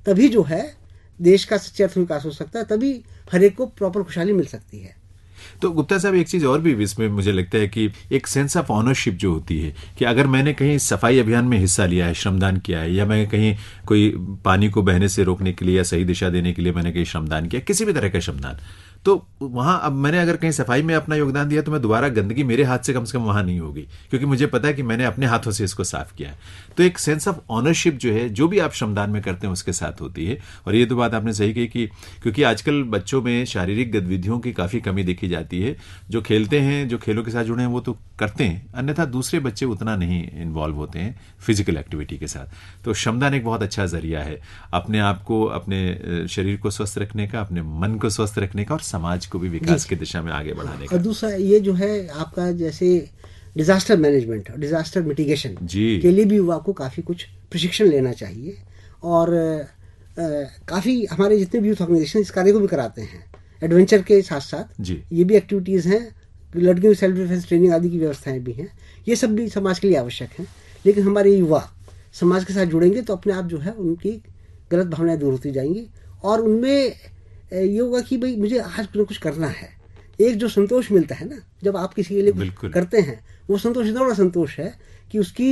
तभी जो है देश का सच्चे अर्थ में विकास हो सकता है, तभी हर एक को प्रॉपर खुशहाली मिल सकती है। तो गुप्ता साहब एक चीज और भी इसमें मुझे लगता है कि एक सेंस ऑफ ऑनरशिप जो होती है कि अगर मैंने कहीं सफाई अभियान में हिस्सा लिया है, श्रमदान किया है, या मैं कहीं कोई पानी को बहने से रोकने के लिए या सही दिशा देने के लिए मैंने कहीं श्रमदान किया, किसी भी तरह का श्रमदान, तो वहां अब मैंने अगर कहीं सफाई में अपना योगदान दिया तो मैं दोबारा गंदगी मेरे हाथ से कम वहां नहीं होगी, क्योंकि मुझे पता है कि मैंने अपने हाथों से इसको साफ किया है। तो एक सेंस ऑफ ऑनरशिप जो है, जो भी आप श्रमदान में करते हैं उसके साथ होती है। और ये तो बात आपने सही कही कि क्योंकि आजकल बच्चों में शारीरिक गतिविधियों की काफी कमी देखी जाती है। जो खेलते हैं, जो खेलों के साथ जुड़े हैं वो तो करते हैं, अन्यथा दूसरे बच्चे उतना नहीं इन्वॉल्व होते हैं फिजिकल एक्टिविटी के साथ। तो श्रमदान एक बहुत अच्छा जरिया है अपने आप को, अपने शरीर को स्वस्थ रखने का, अपने मन को स्वस्थ रखने का और समाज को भी विकास की दिशा में आगे बढ़ाने का। और दूसरा ये जो है आपका जैसे डिजास्टर मैनेजमेंट और डिजास्टर मिटिगेशन के लिए भी युवा को काफी कुछ प्रशिक्षण लेना चाहिए। और काफी हमारे जितने भी यूथ ऑर्गेनाइजेशन इस कार्य को भी कराते हैं। एडवेंचर के साथ साथ ये भी एक्टिविटीज हैं, लड़कियों की सेल्फ डिफेंस ट्रेनिंग आदि की व्यवस्थाएं भी हैं। ये सब भी समाज के लिए आवश्यक हैं। लेकिन हमारे युवा समाज के साथ जुड़ेंगे तो अपने आप जो है उनकी गलत भावनाएं दूर होती जाएंगी और उनमें ये होगा कि भाई मुझे आज कुछ करना है। एक जो संतोष मिलता है ना जब आप किसी के लिए करते हैं, वो संतोष इतना बड़ा संतोष है कि उसकी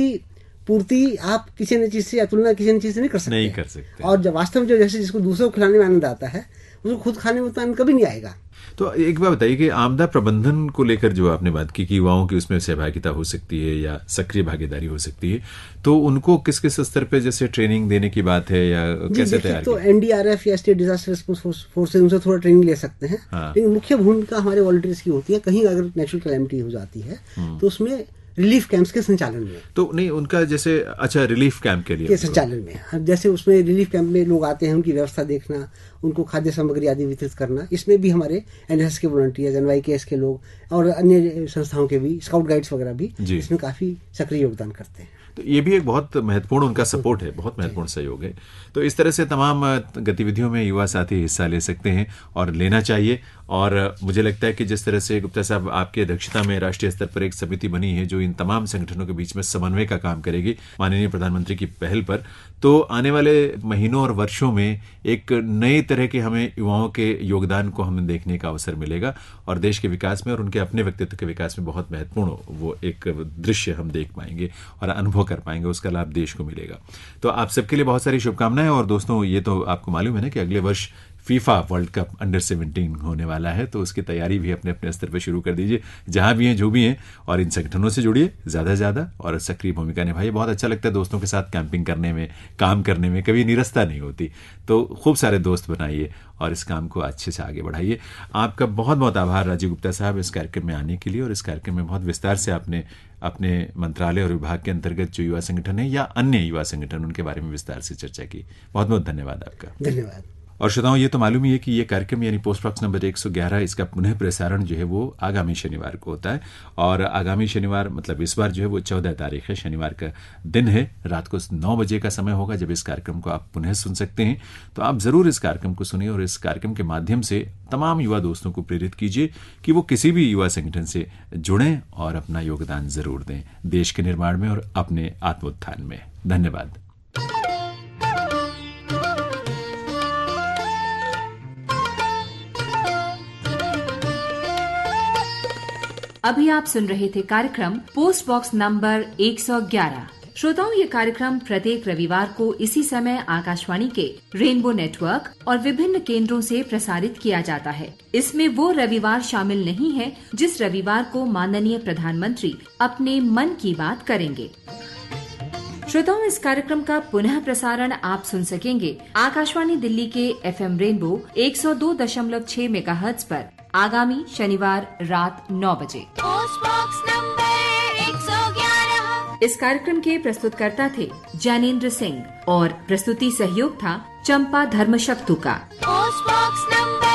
पूर्ति आप किसी न चीज से या तुलना किसी न चीज से नहीं कर सकते। और जब वास्तव में जो जैसे जिसको दूसरों को खिलाने में आनंद आता है, उसको खुद खाने में उतना आनंद कभी नहीं आएगा। तो एक बात बताइए कि आपदा प्रबंधन को लेकर जो आपने बात की कि युवाओं की उसमें सहभागिता हो सकती है या सक्रिय भागीदारी हो सकती है, तो उनको किस किस स्तर पे जैसे ट्रेनिंग देने की बात है या कैसे तैयार? तो एनडीआरएफ या स्टेट डिजास्टर रिस्पांस फोर्सेज उनसे थोड़ा ट्रेनिंग ले सकते हैं। लेकिन मुख्य भूमिका हमारे वॉलंटियर्स की होती है। कहीं अगर नेचुरल कैलेमिटी हो जाती है तो उसमें रिलीफ कैंप्स के संचालन में तो नहीं उनका जैसे अच्छा रिलीफ कैंप के लिए संचालन में जैसे उसमें रिलीफ कैंप में लोग आते हैं, उनकी व्यवस्था देखना, उनको खाद्य सामग्री आदि वितरित करना, इसमें भी हमारे एनएसएस के वॉलंटियर्स, एनवाईकेएस के लोग और अन्य संस्थाओं के भी स्काउट गाइड्स वगैरह भी इसमें काफी सक्रिय योगदान करते हैं। तो ये भी एक बहुत महत्वपूर्ण उनका सपोर्ट है, बहुत महत्वपूर्ण सहयोग है। तो इस तरह से तमाम गतिविधियों में युवा साथी हिस्सा ले सकते हैं और लेना चाहिए। और मुझे लगता है कि जिस तरह से गुप्ता साहब आपकी अध्यक्षता में राष्ट्रीय स्तर पर एक समिति बनी है जो इन तमाम संगठनों के बीच में समन्वय का काम करेगी माननीय प्रधानमंत्री की पहल पर, तो आने वाले महीनों और वर्षों में एक नई तरह के हमें युवाओं के योगदान को हमें देखने का अवसर मिलेगा और देश के विकास में और उनके अपने व्यक्तित्व के विकास में बहुत महत्वपूर्ण वो एक दृश्य हम देख पाएंगे और अनुभव कर पाएंगे, उसका लाभ देश को मिलेगा। तो आप सबके लिए बहुत सारी शुभकामनाएं। और दोस्तों ये तो आपको मालूम है ना कि अगले वर्ष फीफा वर्ल्ड कप अंडर 17 होने वाला है, तो उसकी तैयारी भी अपने अपने स्तर पर शुरू कर दीजिए, जहां भी हैं जो भी हैं, और इन संगठनों से जुड़िए ज़्यादा से ज़्यादा और सक्रिय भूमिका निभाइए। बहुत अच्छा लगता है दोस्तों के साथ कैंपिंग करने में, काम करने में कभी निरस्ता नहीं होती। तो खूब सारे दोस्त बनाइए और इस काम को अच्छे से आगे बढ़ाइए। आपका बहुत बहुत आभार राजीव गुप्ता साहब इस कार्यक्रम में आने के लिए और इस कार्यक्रम में बहुत विस्तार से आपने अपने मंत्रालय और विभाग के अंतर्गत जो युवा संगठन है या अन्य युवा संगठन उनके बारे में विस्तार से चर्चा की। बहुत बहुत धन्यवाद आपका। धन्यवाद। और श्रोताओं ये तो मालूम ही है कि ये कार्यक्रम यानी पोस्ट बॉक्स नंबर 111 इसका पुनः प्रसारण जो है वो आगामी शनिवार को होता है। और आगामी शनिवार मतलब इस बार जो है वो 14 तारीख है, शनिवार का दिन है, रात को 9 बजे का समय होगा जब इस कार्यक्रम को आप पुनः सुन सकते हैं। तो आप जरूर इस कार्यक्रम को सुनिए और इस कार्यक्रम के माध्यम से तमाम युवा दोस्तों को प्रेरित कीजिए कि वो किसी भी युवा संगठन से जुड़ें और अपना योगदान जरूर दें देश के निर्माण में और अपने आत्मोत्थान में। धन्यवाद। अभी आप सुन रहे थे कार्यक्रम पोस्ट बॉक्स नंबर 111। श्रोताओं, ये कार्यक्रम प्रत्येक रविवार को इसी समय आकाशवाणी के रेनबो नेटवर्क और विभिन्न केंद्रों से प्रसारित किया जाता है। इसमें वो रविवार शामिल नहीं है जिस रविवार को माननीय प्रधानमंत्री अपने मन की बात करेंगे। श्रोताओं, इस कार्यक्रम का पुनः प्रसारण आप सुन सकेंगे आकाशवाणी दिल्ली के FM रेनबो 102.6 मेगाहर्ट्ज पर आगामी शनिवार रात 9 बजे। Post box number 111। इस कार्यक्रम के प्रस्तुतकर्ता थे ज्ञानेंद्र सिंह और प्रस्तुति सहयोग था चंपा धर्मशक्तु का। Post box number